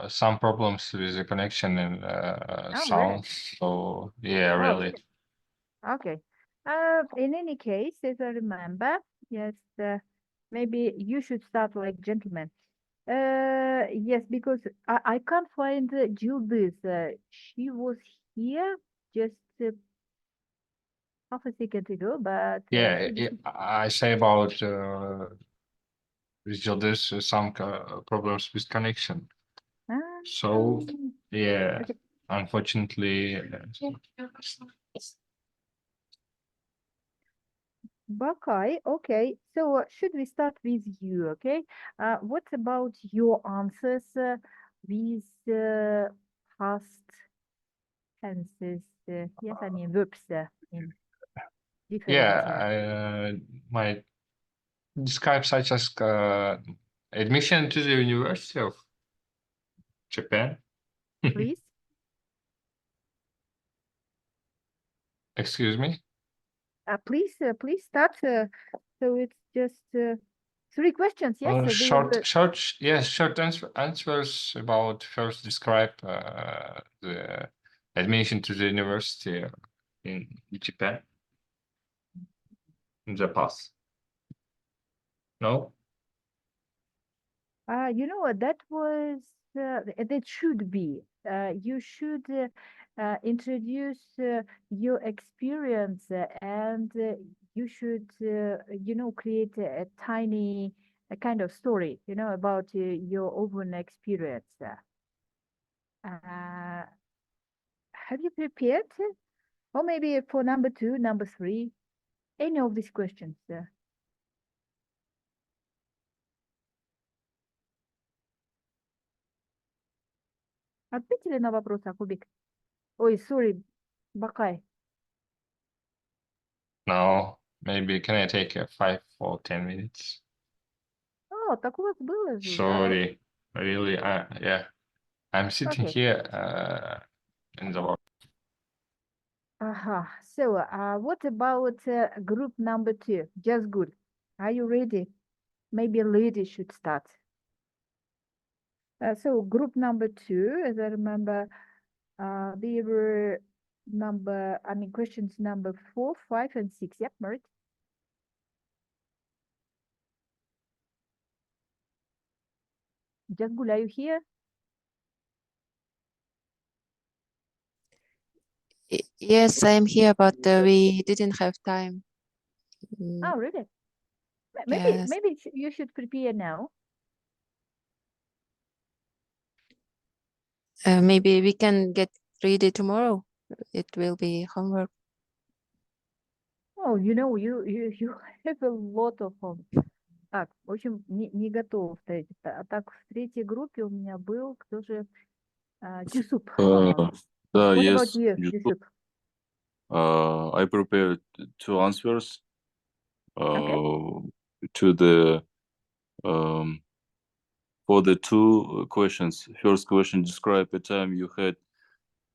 Some problems with the connection and Oh, sound. So yeah, Oh, really. okay. In any case, as I remember, yes, maybe you should start like gentlemen. Yes, because I can't find Yıldız. She was here just half a second ago, but Yeah, she didn't. I say about with this some problems with connection. Ah, So yeah, okay. unfortunately. Bakay, okay. So should we start with you, okay? What about your answers with past tenses? Yes, I mean verbs in different. Yeah, I might describe such as admission to the University of Japan. Please. Excuse me. Please start. So it's just 3 questions. Yes. So Short answers about first describe the admission to the university in Japan in the past. No? You know what, that was that should be. You should introduce your experience and you should, you know, create a tiny kind of story, you know, about your own experience. have you prepared? Or maybe for number 2, number 3, any of these questions? Ответили на вопрос, Акубик? Ой, sorry, Бакай. No, maybe can I take 5 or 10 minutes? О, так у вас было же. Sorry, really, yeah. I'm sitting Okay. here in the work. So, what about group number 2? Just good. Are you ready? Maybe lady should start. So, group number 2, as I remember, they were questions number 4, 5, and 6. Yep, Merit. Just good, are you here? Yes, I'm here, but we didn't have time. Oh, really? Yes. Maybe you should prepare now. Maybe we can get ready tomorrow. It will be homework. Oh, you know, you have a lot of them. Так, в общем, не готова в третьей. А так, в третьей группе у меня был, кто же? Jusuf. Да, What yes, about you, Jusuf. Jusuf? I prepared 2 answers Okay. to the for the 2 questions. First question: describe a time you had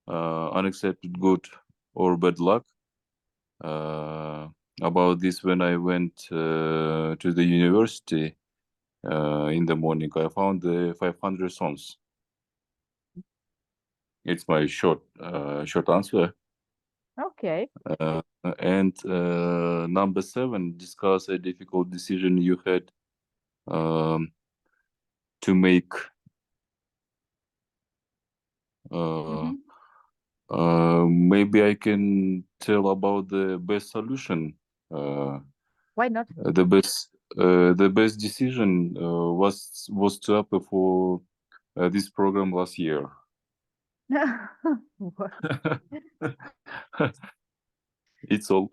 unaccepted good or bad luck. About this, when I went to the university in the morning, I found the 500 songs. It's my short answer. Okay. And number 7, discuss a difficult decision you had to make. Maybe I can tell about the best solution. Why not? The best decision was to apply for this program last year. What? It's all.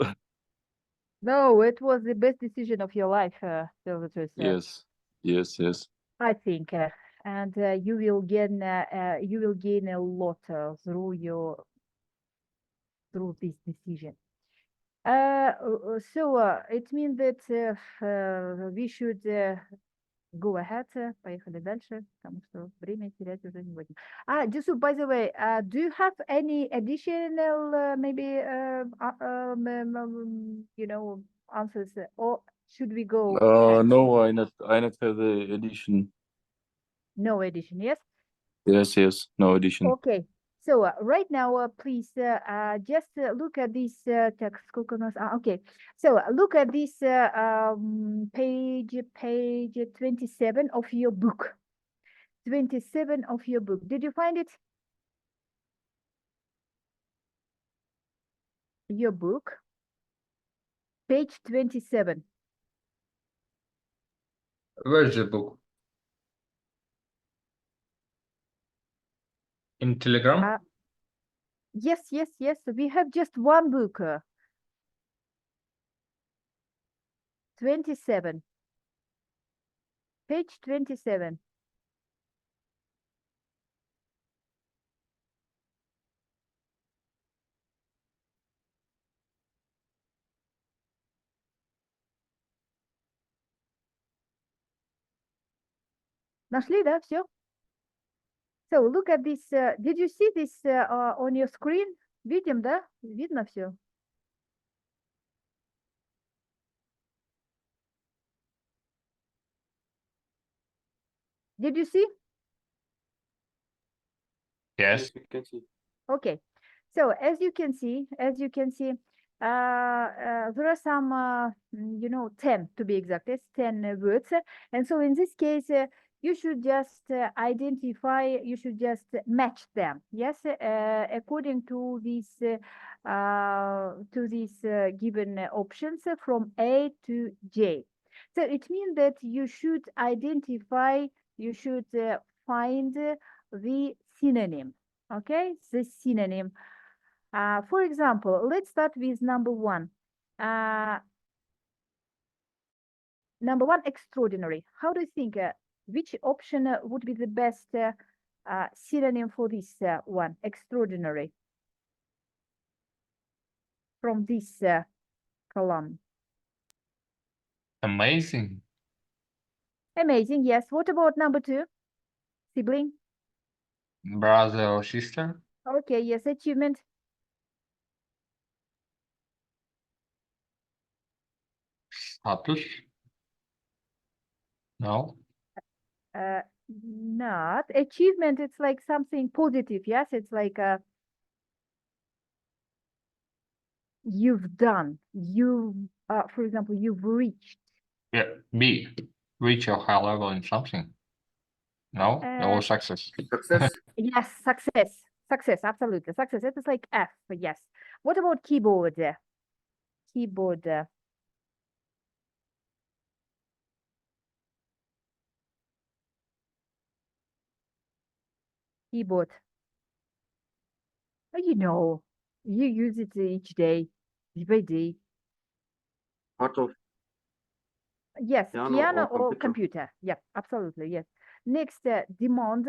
No, it was the best decision of your life, Salvatore. Yes. I think, and you will gain a lot through this decision. So it means that we should go ahead. Поехали дальше, потому что время терять уже не будем. Jusuf, by the way, do you have any additional maybe answers, or should we go ahead? No, I not have the edition. No addition, yes? Yes, no edition. Okay. So right now, please just look at this text. Okay. So look at this page 27 of your book. 27 of your book. Did you find it? Your book. Page 27. Where's the book? In Telegram? Yes. We have just one book. 27. Page 27. Нашли, да, все? So look at this. Did you see this on your screen? Видим, да? Видно все? Did you see? Yes. we can see. Okay. So as you can see, there are some, 10 to be exact. It's 10 words. And so in this case, you should just you should just match them. Yes, according to these given options from A to J. So it means that you should find the synonym. Okay, the synonym. For example, let's start with number one. Number one, extraordinary. How do you think, which option would be the best synonym for this one, extraordinary? From this column. Amazing. Amazing, yes. What about number two? Sibling? Brother or sister. Okay, yes. Achievement? Status. No. Not. Achievement, it's like something positive, yes? It's like you've done. You, for example, you've reached. Yeah. B. Reach a high level in something. No. Or success. Success. Yes, success. Success, absolutely. Success. It is like F, yes. What about keyboard? Keyboard. Keyboard. You know, you use it each day, day by day. Part of Yes, Piano piano or or computer. computer. Yeah, absolutely. Yes. Next, demand.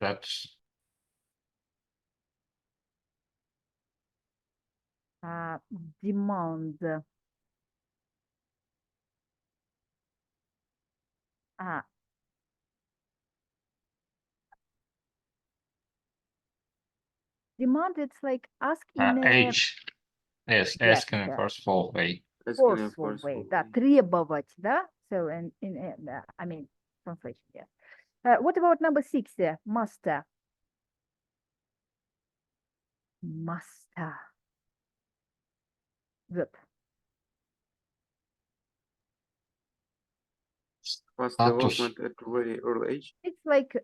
That's Demand. Demand, it's like ask in a H. Yes. yes, Asking in forceful way. asking a forceful way. forceful Да, way. требовать, да? So, I mean, translation, yeah. What about number 6? Master. Master. Verb. Fast Status. development at very early age. It's like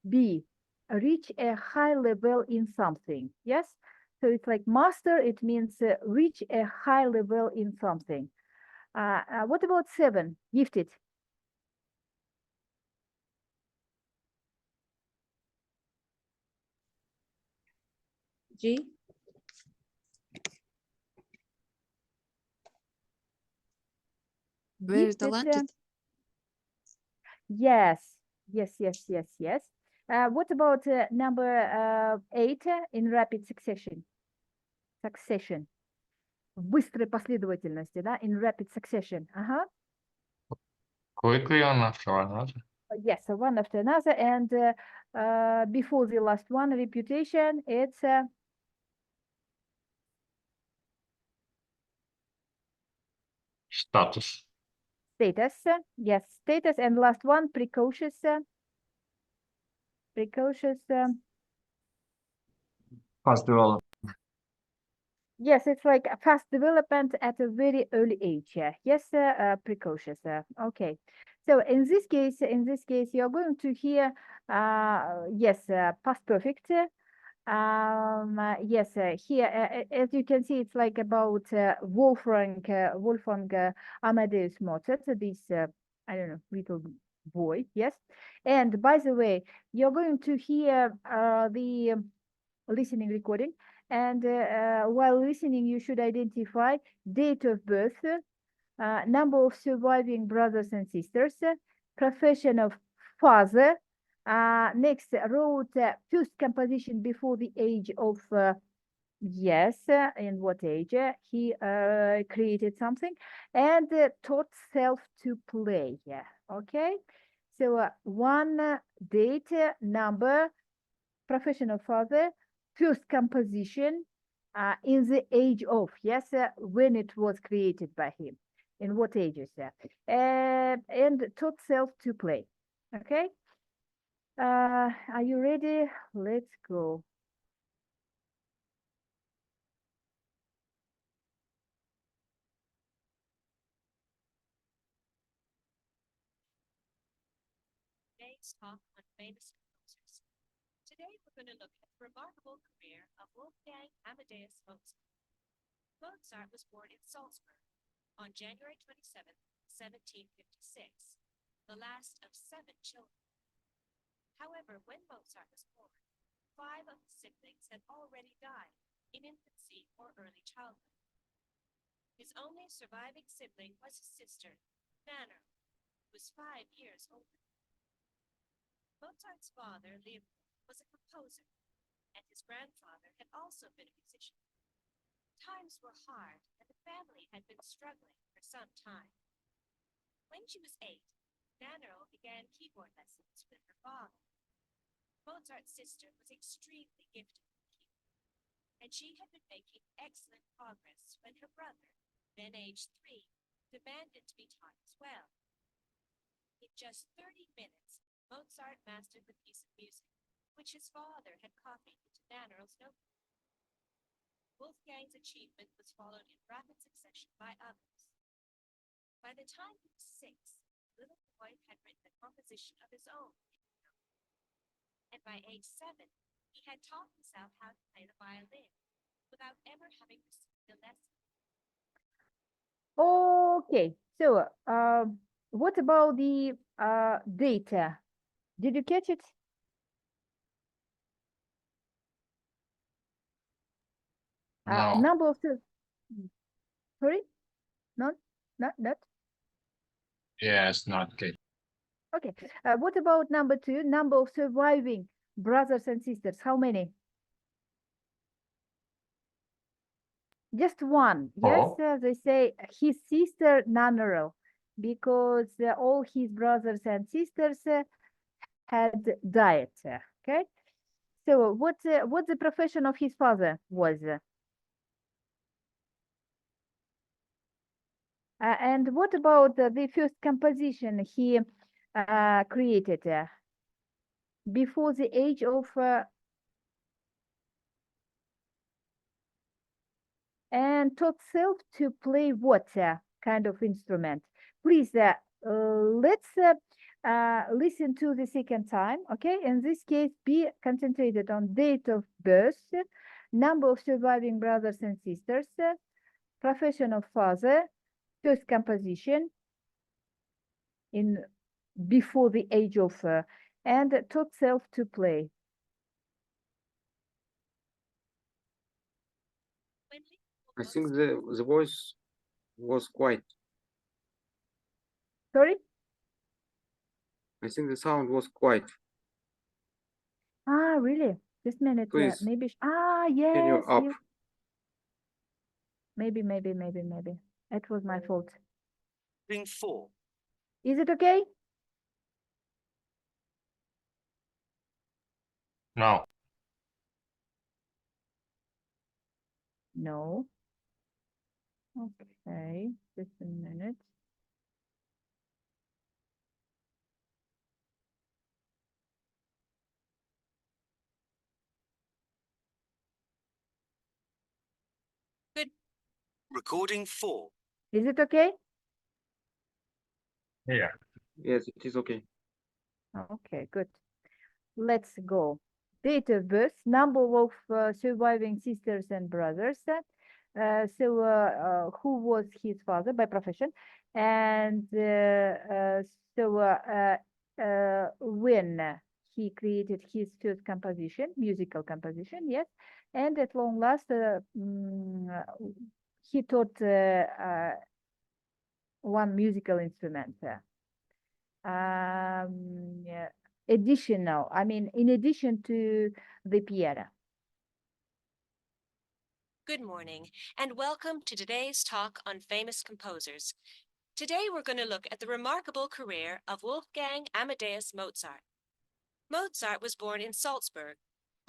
B, reach a high level in something. Yes. So it's like master. It means reach a high level in something. What about 7? Gifted. G. Very Gifted. talented. Yes. Yes. Yes. Yes. Yes. What about number 8 in rapid succession? Succession. В быстрой последовательности, да? In rapid succession. Quickly one after another. Yes, so one after another, and before the last one, reputation, it's Status. status. Yes, status, and last one, precocious. Precocious. Fast development. Yes, it's like a fast development at a very early age. Yes, precocious. Okay. So in this case, you're going to hear, yes, past perfect. Yes, here, as you can see, it's like about Wolfgang Amadeus Mozart, this, I don't know, little boy, yes. And by the way, you're going to hear the listening recording. And while listening, you should identify date of birth, number of surviving brothers and sisters, profession of father. Next, wrote first composition before the age of, yes, in what age he created something, and taught self to play. Yeah, okay. So one date, number, profession of father, first composition, in the age of, yes, when it was created by him, in what ages, and taught self to play. Okay. Are you ready? Let's go. Today's talk on famous composers. Today we're going to look at the remarkable career of Wolfgang Amadeus Mozart. Mozart was born in Salzburg on January 27, 1756, the last of 7 children. However, when Mozart was born, 5 of his siblings had already died in infancy or early childhood. His only surviving sibling was his sister, Nanner, who was 5 years older. Mozart's father, Leopold, was a composer, and his grandfather had also been a musician. Times were hard, and the family had been struggling for some time. When she was 8, Nannerl began keyboard lessons with her father. Mozart's sister was extremely gifted with the keyboard, and she had been making excellent progress when her brother, then aged 3, demanded to be taught as well. In just 30 minutes, Mozart mastered the piece of music, which his father had copied into Nannerl's notebook. Wolfgang's achievement was followed in rapid succession by others. By the time he was 6, the little boy had written a composition of his own, and by age 7, he had taught himself how to play the violin without ever having received a lesson. Okay, so what about the data? Did you catch it? No. Number of sorry, not. Yes, not good. Okay. What about number 2? Number of surviving brothers and sisters. How many? Just one. Yes, Oh. they say his sister Nannerl, because all his brothers and sisters had died. Okay. So what the profession of his father was? And what about the first composition he created before the age of and taught self to play what kind of instrument? Please, let's listen to the second time, okay? In this case, be concentrated on date of birth, number of surviving brothers and sisters, profession of father, first composition in before the age of and taught self to play. I think the voice was quiet. Sorry? I think the sound was quiet. Ah, really? Just a minute. Please. Maybe. Can Yes. you up? Maybe. It was my fault. Ring 4. Is it okay? No. No. Okay, just a minute. Good. Recording 4. Is it okay? Yeah. Yes, it is okay. Okay, good. Let's go. Date of birth, number of surviving sisters and brothers. Who was his father by profession? And when he created his first composition, musical composition, yes. And at long last, he taught one musical instrument. Yeah, in addition to the piano. Good morning, and welcome to today's talk on famous composers. Today we're going to look at the remarkable career of Wolfgang Amadeus Mozart. Mozart was born in Salzburg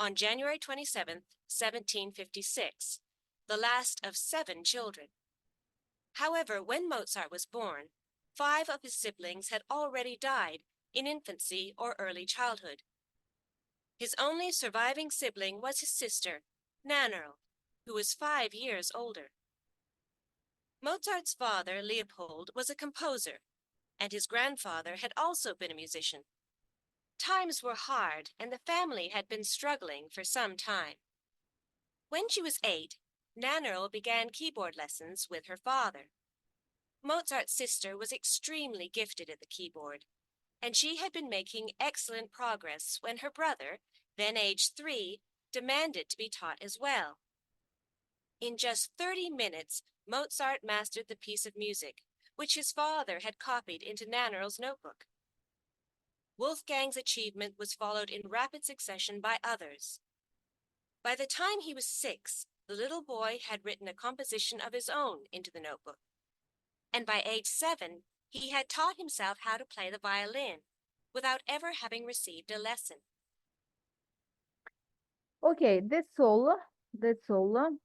on January 27, 1756, the last of 7 children. However, when Mozart was born, 5 of his siblings had already died in infancy or early childhood. His only surviving sibling was his sister, Nannerl, who was 5 years older. Mozart's father, Leopold, was a composer, and his grandfather had also been a musician. Times were hard, and the family had been struggling for some time. When she was 8, Nannerl began keyboard lessons with her father. Mozart's sister was extremely gifted at the keyboard, and she had been making excellent progress when her brother, then aged 3, demanded to be taught as well. In just 30 minutes, Mozart mastered the piece of music, which his father had copied into Nannerl's notebook. Wolfgang's achievement was followed in rapid succession by others. By the time he was 6, the little boy had written a composition of his own into the notebook. And by age 7, he had taught himself how to play the violin without ever having received a lesson. Okay, that's all. That's all.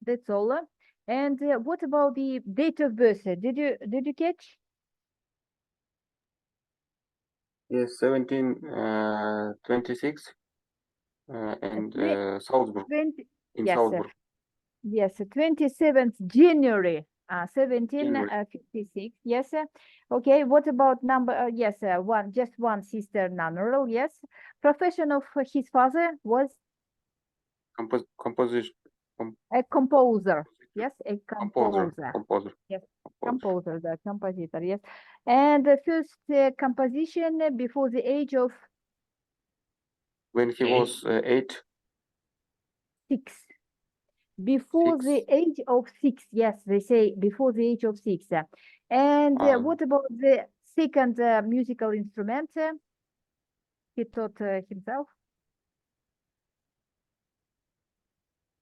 That's all. And what about the date of birth? Did you catch? Yes, 1726 and Salzburg, 20, in yes, Salzburg. yes, 27th January, January. 1756. Yes. Okay. What about number? Yes, just one sister, Nannerl. Yes. Profession of his father was Composition. a composer. Yes, a Composer. composer. Composer. Yes, Composer. composer, the compositor. Yes. And the first composition before the age of When he was 8. 6. Before the 6. age of 6, yes, they say before the age of 6. And what about the second musical instrument he taught himself?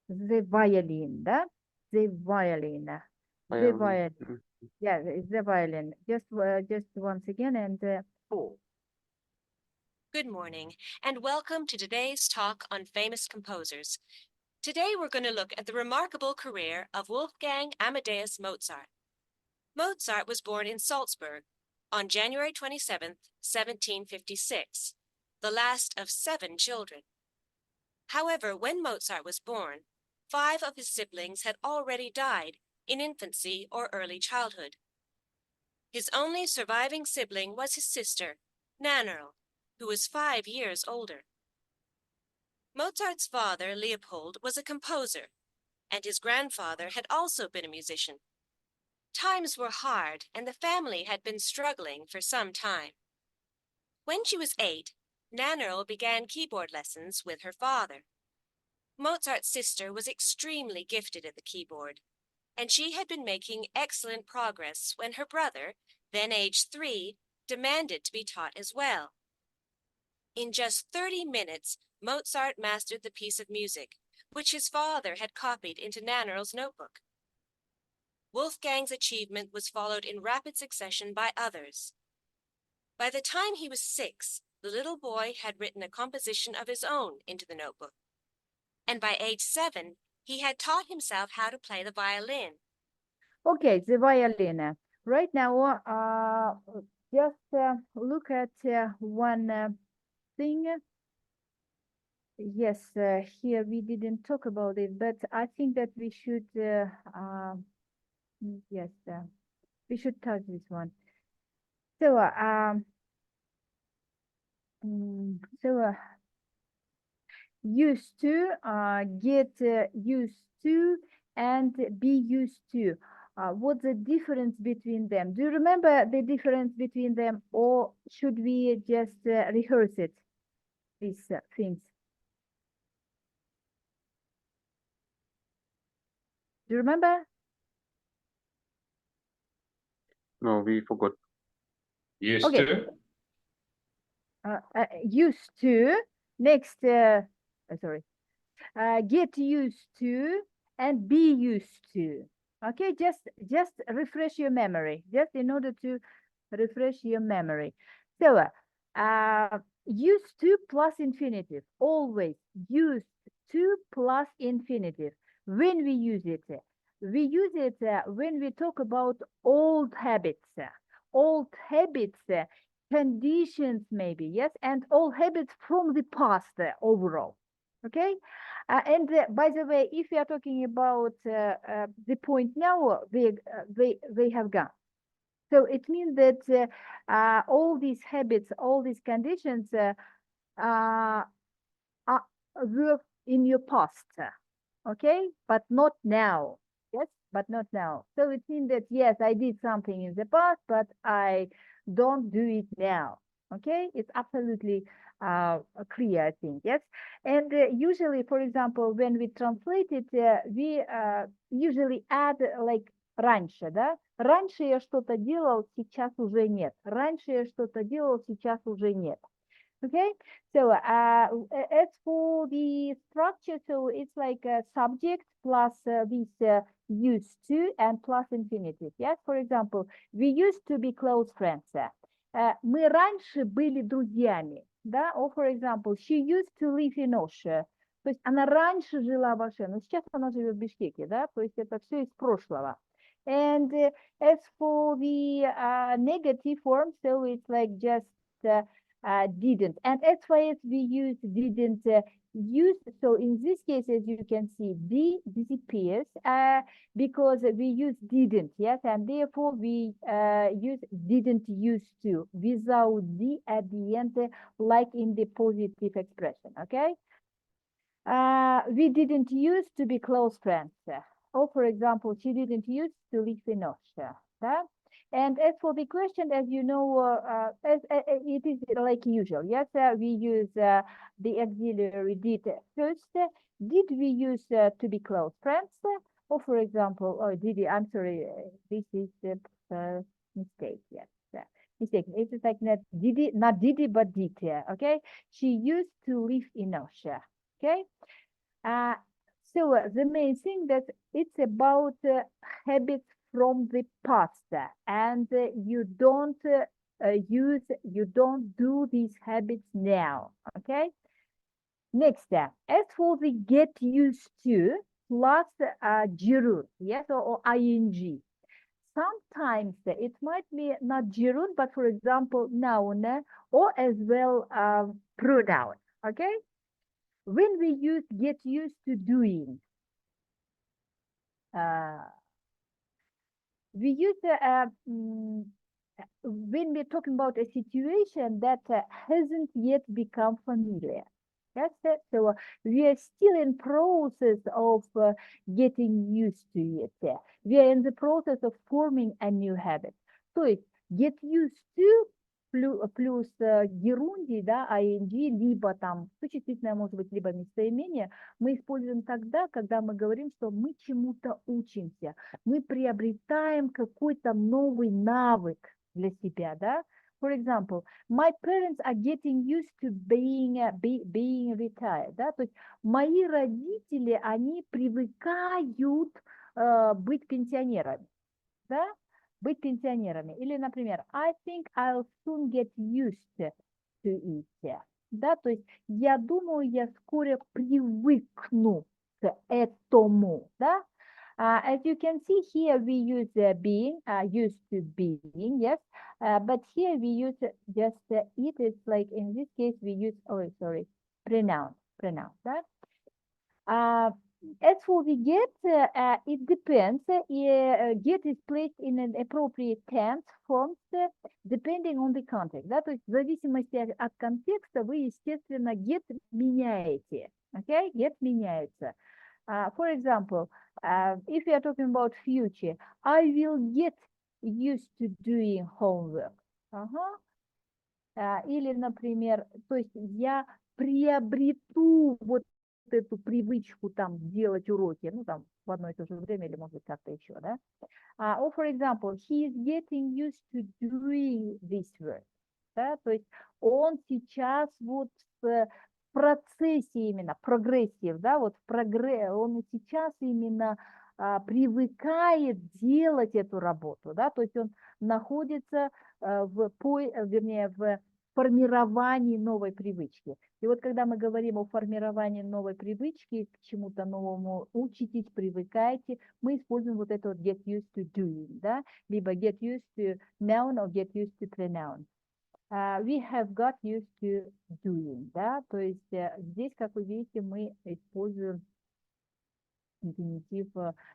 The violin, the violin, the violin. Yeah, it's the violin. Just once again, and 4. Good morning, and welcome to today's talk on famous composers. Today we're going to look at the remarkable career of Wolfgang Amadeus Mozart. Mozart was born in Salzburg on January 27th, 1756, the last of 7 children. However, when Mozart was born, 5 of his siblings had already died in infancy or early childhood. His only surviving sibling was his sister, Nannerl, who was 5 years older. Mozart's father, Leopold, was a composer, and his grandfather had also been a musician. Times were hard, and the family had been struggling for some time. When she was 8, Nannerl began keyboard lessons with her father. Mozart's sister was extremely gifted at the keyboard, and she had been making excellent progress when her brother, then aged 3, demanded to be taught as well. In just 30 minutes, Mozart mastered the piece of music, which his father had copied into Nannerl's notebook. Wolfgang's achievement was followed in rapid succession by others. By the time he was 6, the little boy had written a composition of his own into the notebook. And by age 7, he had taught himself how to play the violin. Okay, the violin. Right now, just look at one thing. Yes, here we didn't talk about it, but I think that we should, yes, we should touch this one. So, used to, get used to, and be used to. What's the difference between them? Do you remember the difference between them, or should we just rehearse it, these things? Do you remember? No, we forgot. Used Okay. to. Used to. Next, sorry. Get used to and be used to. Okay, just refresh your memory, just in order to refresh your memory. So, used to plus infinitive, always used to plus infinitive. When we use it when we talk about old habits, conditions maybe, yes, and old habits from the past overall. Okay, and by the way, if we are talking about the point now, they have gone. So it means that all these habits, all these conditions were in your past, okay, but not now. Yes, but not now. So it means that, yes, I did something in the past, but I don't do it now. Okay, it's absolutely clear, I think, yes. And usually, for example, when we translate it, we usually add like раньше, да? Раньше я что-то делал, сейчас уже нет. Раньше я что-то делал, сейчас уже нет. Okay, so as for the structure, so it's like a subject plus this used to and plus infinitive. Yes, for example, we used to be close friends. Мы раньше были друзьями, да? Or for example, she used to live in Osh. То есть она раньше жила в Оше, но сейчас она живет в Бишкеке, да? То есть это все из прошлого. And as for the negative form, so it's like just didn't. And as far as we use didn't use, so in this case, as you can see, D disappears because we use didn't, yes, and therefore we use didn't used to without D at the end, like in the positive expression, okay? We didn't use to be close friends. Or for example, she didn't use to live in Austria. And as for the question, as you know, it is like usual. Yes, we use the auxiliary did first. Did we use to be close friends? Or for example, oh, did you, I'm sorry, this is a mistake. Yes, mistake. It is like not did it, but did. Okay, she used to live in Austria. Okay. So the main thing that it's about habits from the past, and you don't do these habits now. Okay. Next, as for the get used to plus gerund, yes, or ing. Sometimes it might be not gerund, but for example, noun or as well pronoun. Okay. When we use get used to doing, we use when we're talking about a situation that hasn't yet become familiar. Yes, so we are still in process of getting used to it. We are in the process of forming a new habit. So it's get used to плюс герунди, да, ing, либо там существительное может быть, либо местоимение, мы используем тогда, когда мы говорим, что мы чему-то учимся, мы приобретаем какой-то новый навык для себя, да. For example, my parents are getting used to being retired, да, то есть мои родители, они привыкают быть пенсионерами, да. Быть пенсионерами. Или, например, I think I'll soon get used to it. Да, то есть я думаю, я вскоре привыкну к этому. Да? As you can see here, we use being, used to being, yes. But here we use just it. It's like in this case we use, oh, sorry, pronoun. Да? As for the get, it depends. Get is placed in an appropriate tense forms depending on the context. Да? То есть в зависимости от контекста вы, естественно, get меняете. Okay? Get меняется. For example, if you are talking about future, I will get used to doing homework. Или, например, то есть я приобрету вот эту привычку там делать уроки, ну там в одно и то же время или может быть как-то еще, да? Or for example, he is getting used to doing this work, да? То есть он сейчас вот в процессе именно, прогрессив, да, вот он сейчас именно привыкает делать эту работу, да, то есть он находится в формировании новой привычки. И вот когда мы говорим о формировании новой привычки, к чему-то новому учитесь, привыкаете, мы используем вот это вот get used to doing, да, либо get used to noun or get used to pronoun. We have got used to doing, да, то есть здесь, как вы видите, мы используем инфинитив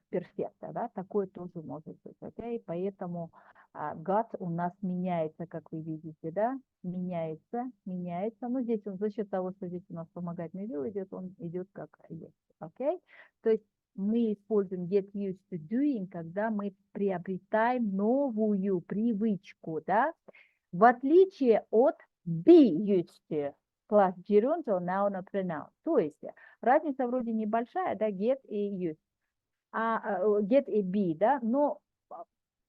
перфекта, да, такое тоже может быть, okay? Поэтому got у нас меняется, как вы видите, да, меняется, но здесь он за счет того, что здесь у нас вспомогательный will идет, он идет как есть, окей? То есть мы используем get used to doing, когда мы приобретаем новую привычку, да, в отличие от be used to, plus gerund or noun or pronoun. То есть разница вроде небольшая, да, get и used, get и be, да, но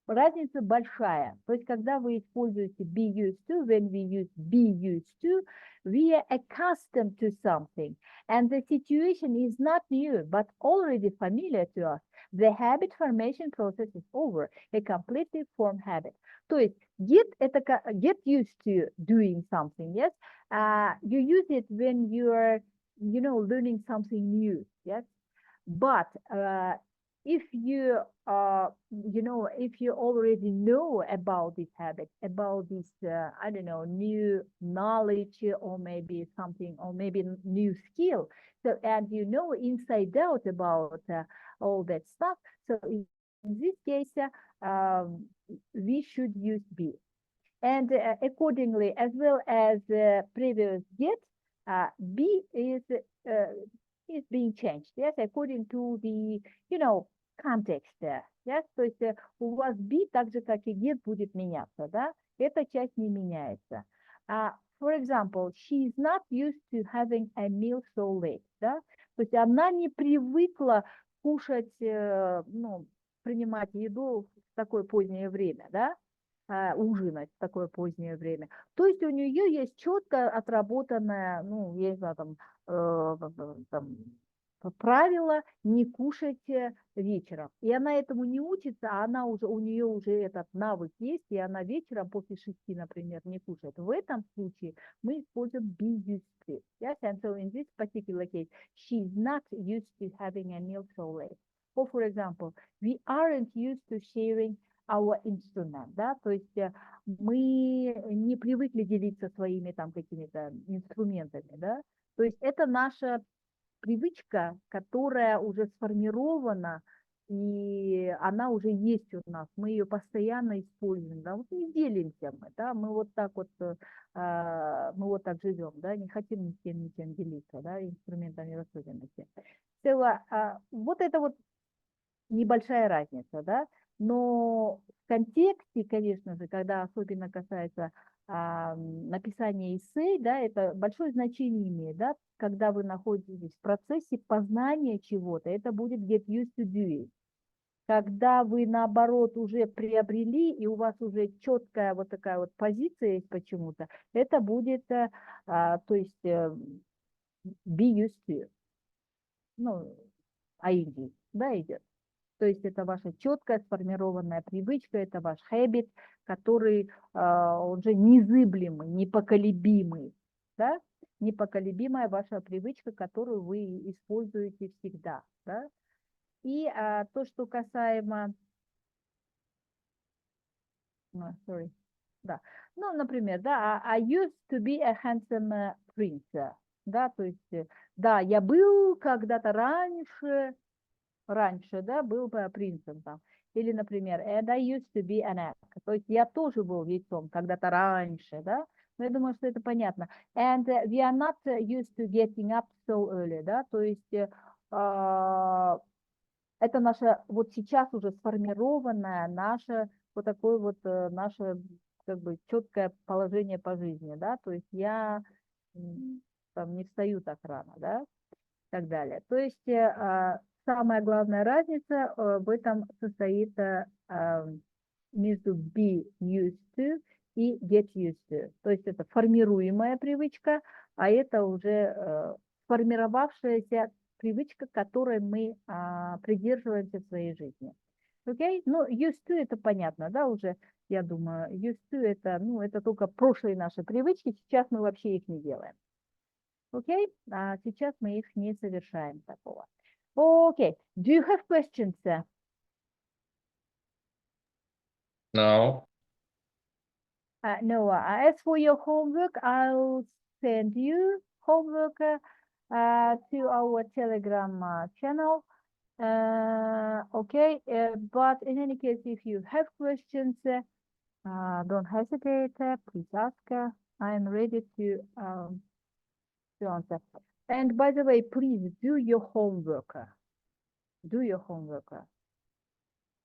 разница большая. То есть когда вы используете be used to, when we use be used to, we are accustomed to something, and the situation is not new, but already familiar to us. The habit formation process is over, a completely formed habit. То есть get это get used to doing something, yes? You use it when you are, learning something new, yes? But if you if you already know about this habit, about this I don't know, new knowledge, or maybe something, or maybe new skill, so and you know inside out about all that stuff, so in this case we should use be. And accordingly, as well as previous get, be is being changed, yes, according to the, context, yes, то есть у вас be, так же, как и get, будет меняться, да, эта часть не меняется. For example, she is not used to having a meal so late, да, то есть она не привыкла кушать, принимать еду в такое позднее время, да, ужинать в такое позднее время. То есть у нее есть четко отработанное, я не знаю, там правило не кушать вечером. И она этому не учится, а у нее уже этот навык есть, и она вечером после 6, например, не кушает. В этом случае мы используем be used to. Yes? And so in this particular case, she is not used to having a meal so late. Or for example, we aren't used to sharing our instrument, да, то есть мы не привыкли делиться своими там какими-то инструментами, да, то есть это наша привычка, которая уже сформирована, и она уже есть у нас, мы ее постоянно используем, да, вот не делимся мы, да, мы вот так живем, да, не хотим ни с кем ничем делиться, да, инструментами в особенности. Вот это вот небольшая разница, да, но в контексте, конечно же, когда особенно касается написания эссе, да, это большое значение имеет, да, когда вы находитесь в процессе познания чего-то, это будет get used to do it. Когда вы, наоборот, уже приобрели, и у вас уже четкая вот такая вот позиция есть почему-то, это будет, то есть, be used to, ing, да, идет. То есть это ваша четкая сформированная привычка, это ваш habit, который уже незыблемый, непоколебимый, да? Непоколебимая ваша привычка, которую вы используете всегда, да? И то, что касаемо, да, например, да, I used to be a handsome prince, да, то есть, да, я был когда-то раньше, да, был бы принцем там. Или, например, and I used to be an egg. То есть я тоже был яйцом когда-то раньше, да. Но я думаю, что это понятно. And we are not used to getting up so early, да. То есть это наше вот сейчас уже сформированное наше вот такое вот наше как бы четкое положение по жизни, да. То есть я там не встаю так рано, да, и так далее. То есть самая главная разница в этом состоит между be used to и get used to. То есть это формируемая привычка, а это уже сформировавшаяся привычка, которой мы придерживаемся в своей жизни. Окей? Ну, used to это понятно, да, уже, я думаю, used to это, это только прошлые наши привычки, сейчас мы вообще их не делаем. Окей? А сейчас мы их не совершаем такого. Okay, do you have questions, sir? No. No, as for your homework, I'll send you homework to our Telegram channel. Okay, but in any case, if you have questions, don't hesitate, please ask. I am ready to answer. And by the way, please do your homework. do your homework.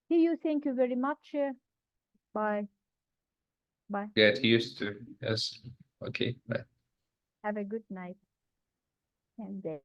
See you. Thank you very much. Bye. Bye. Get used to. Yes. Okay. Bye. Have a good night and day.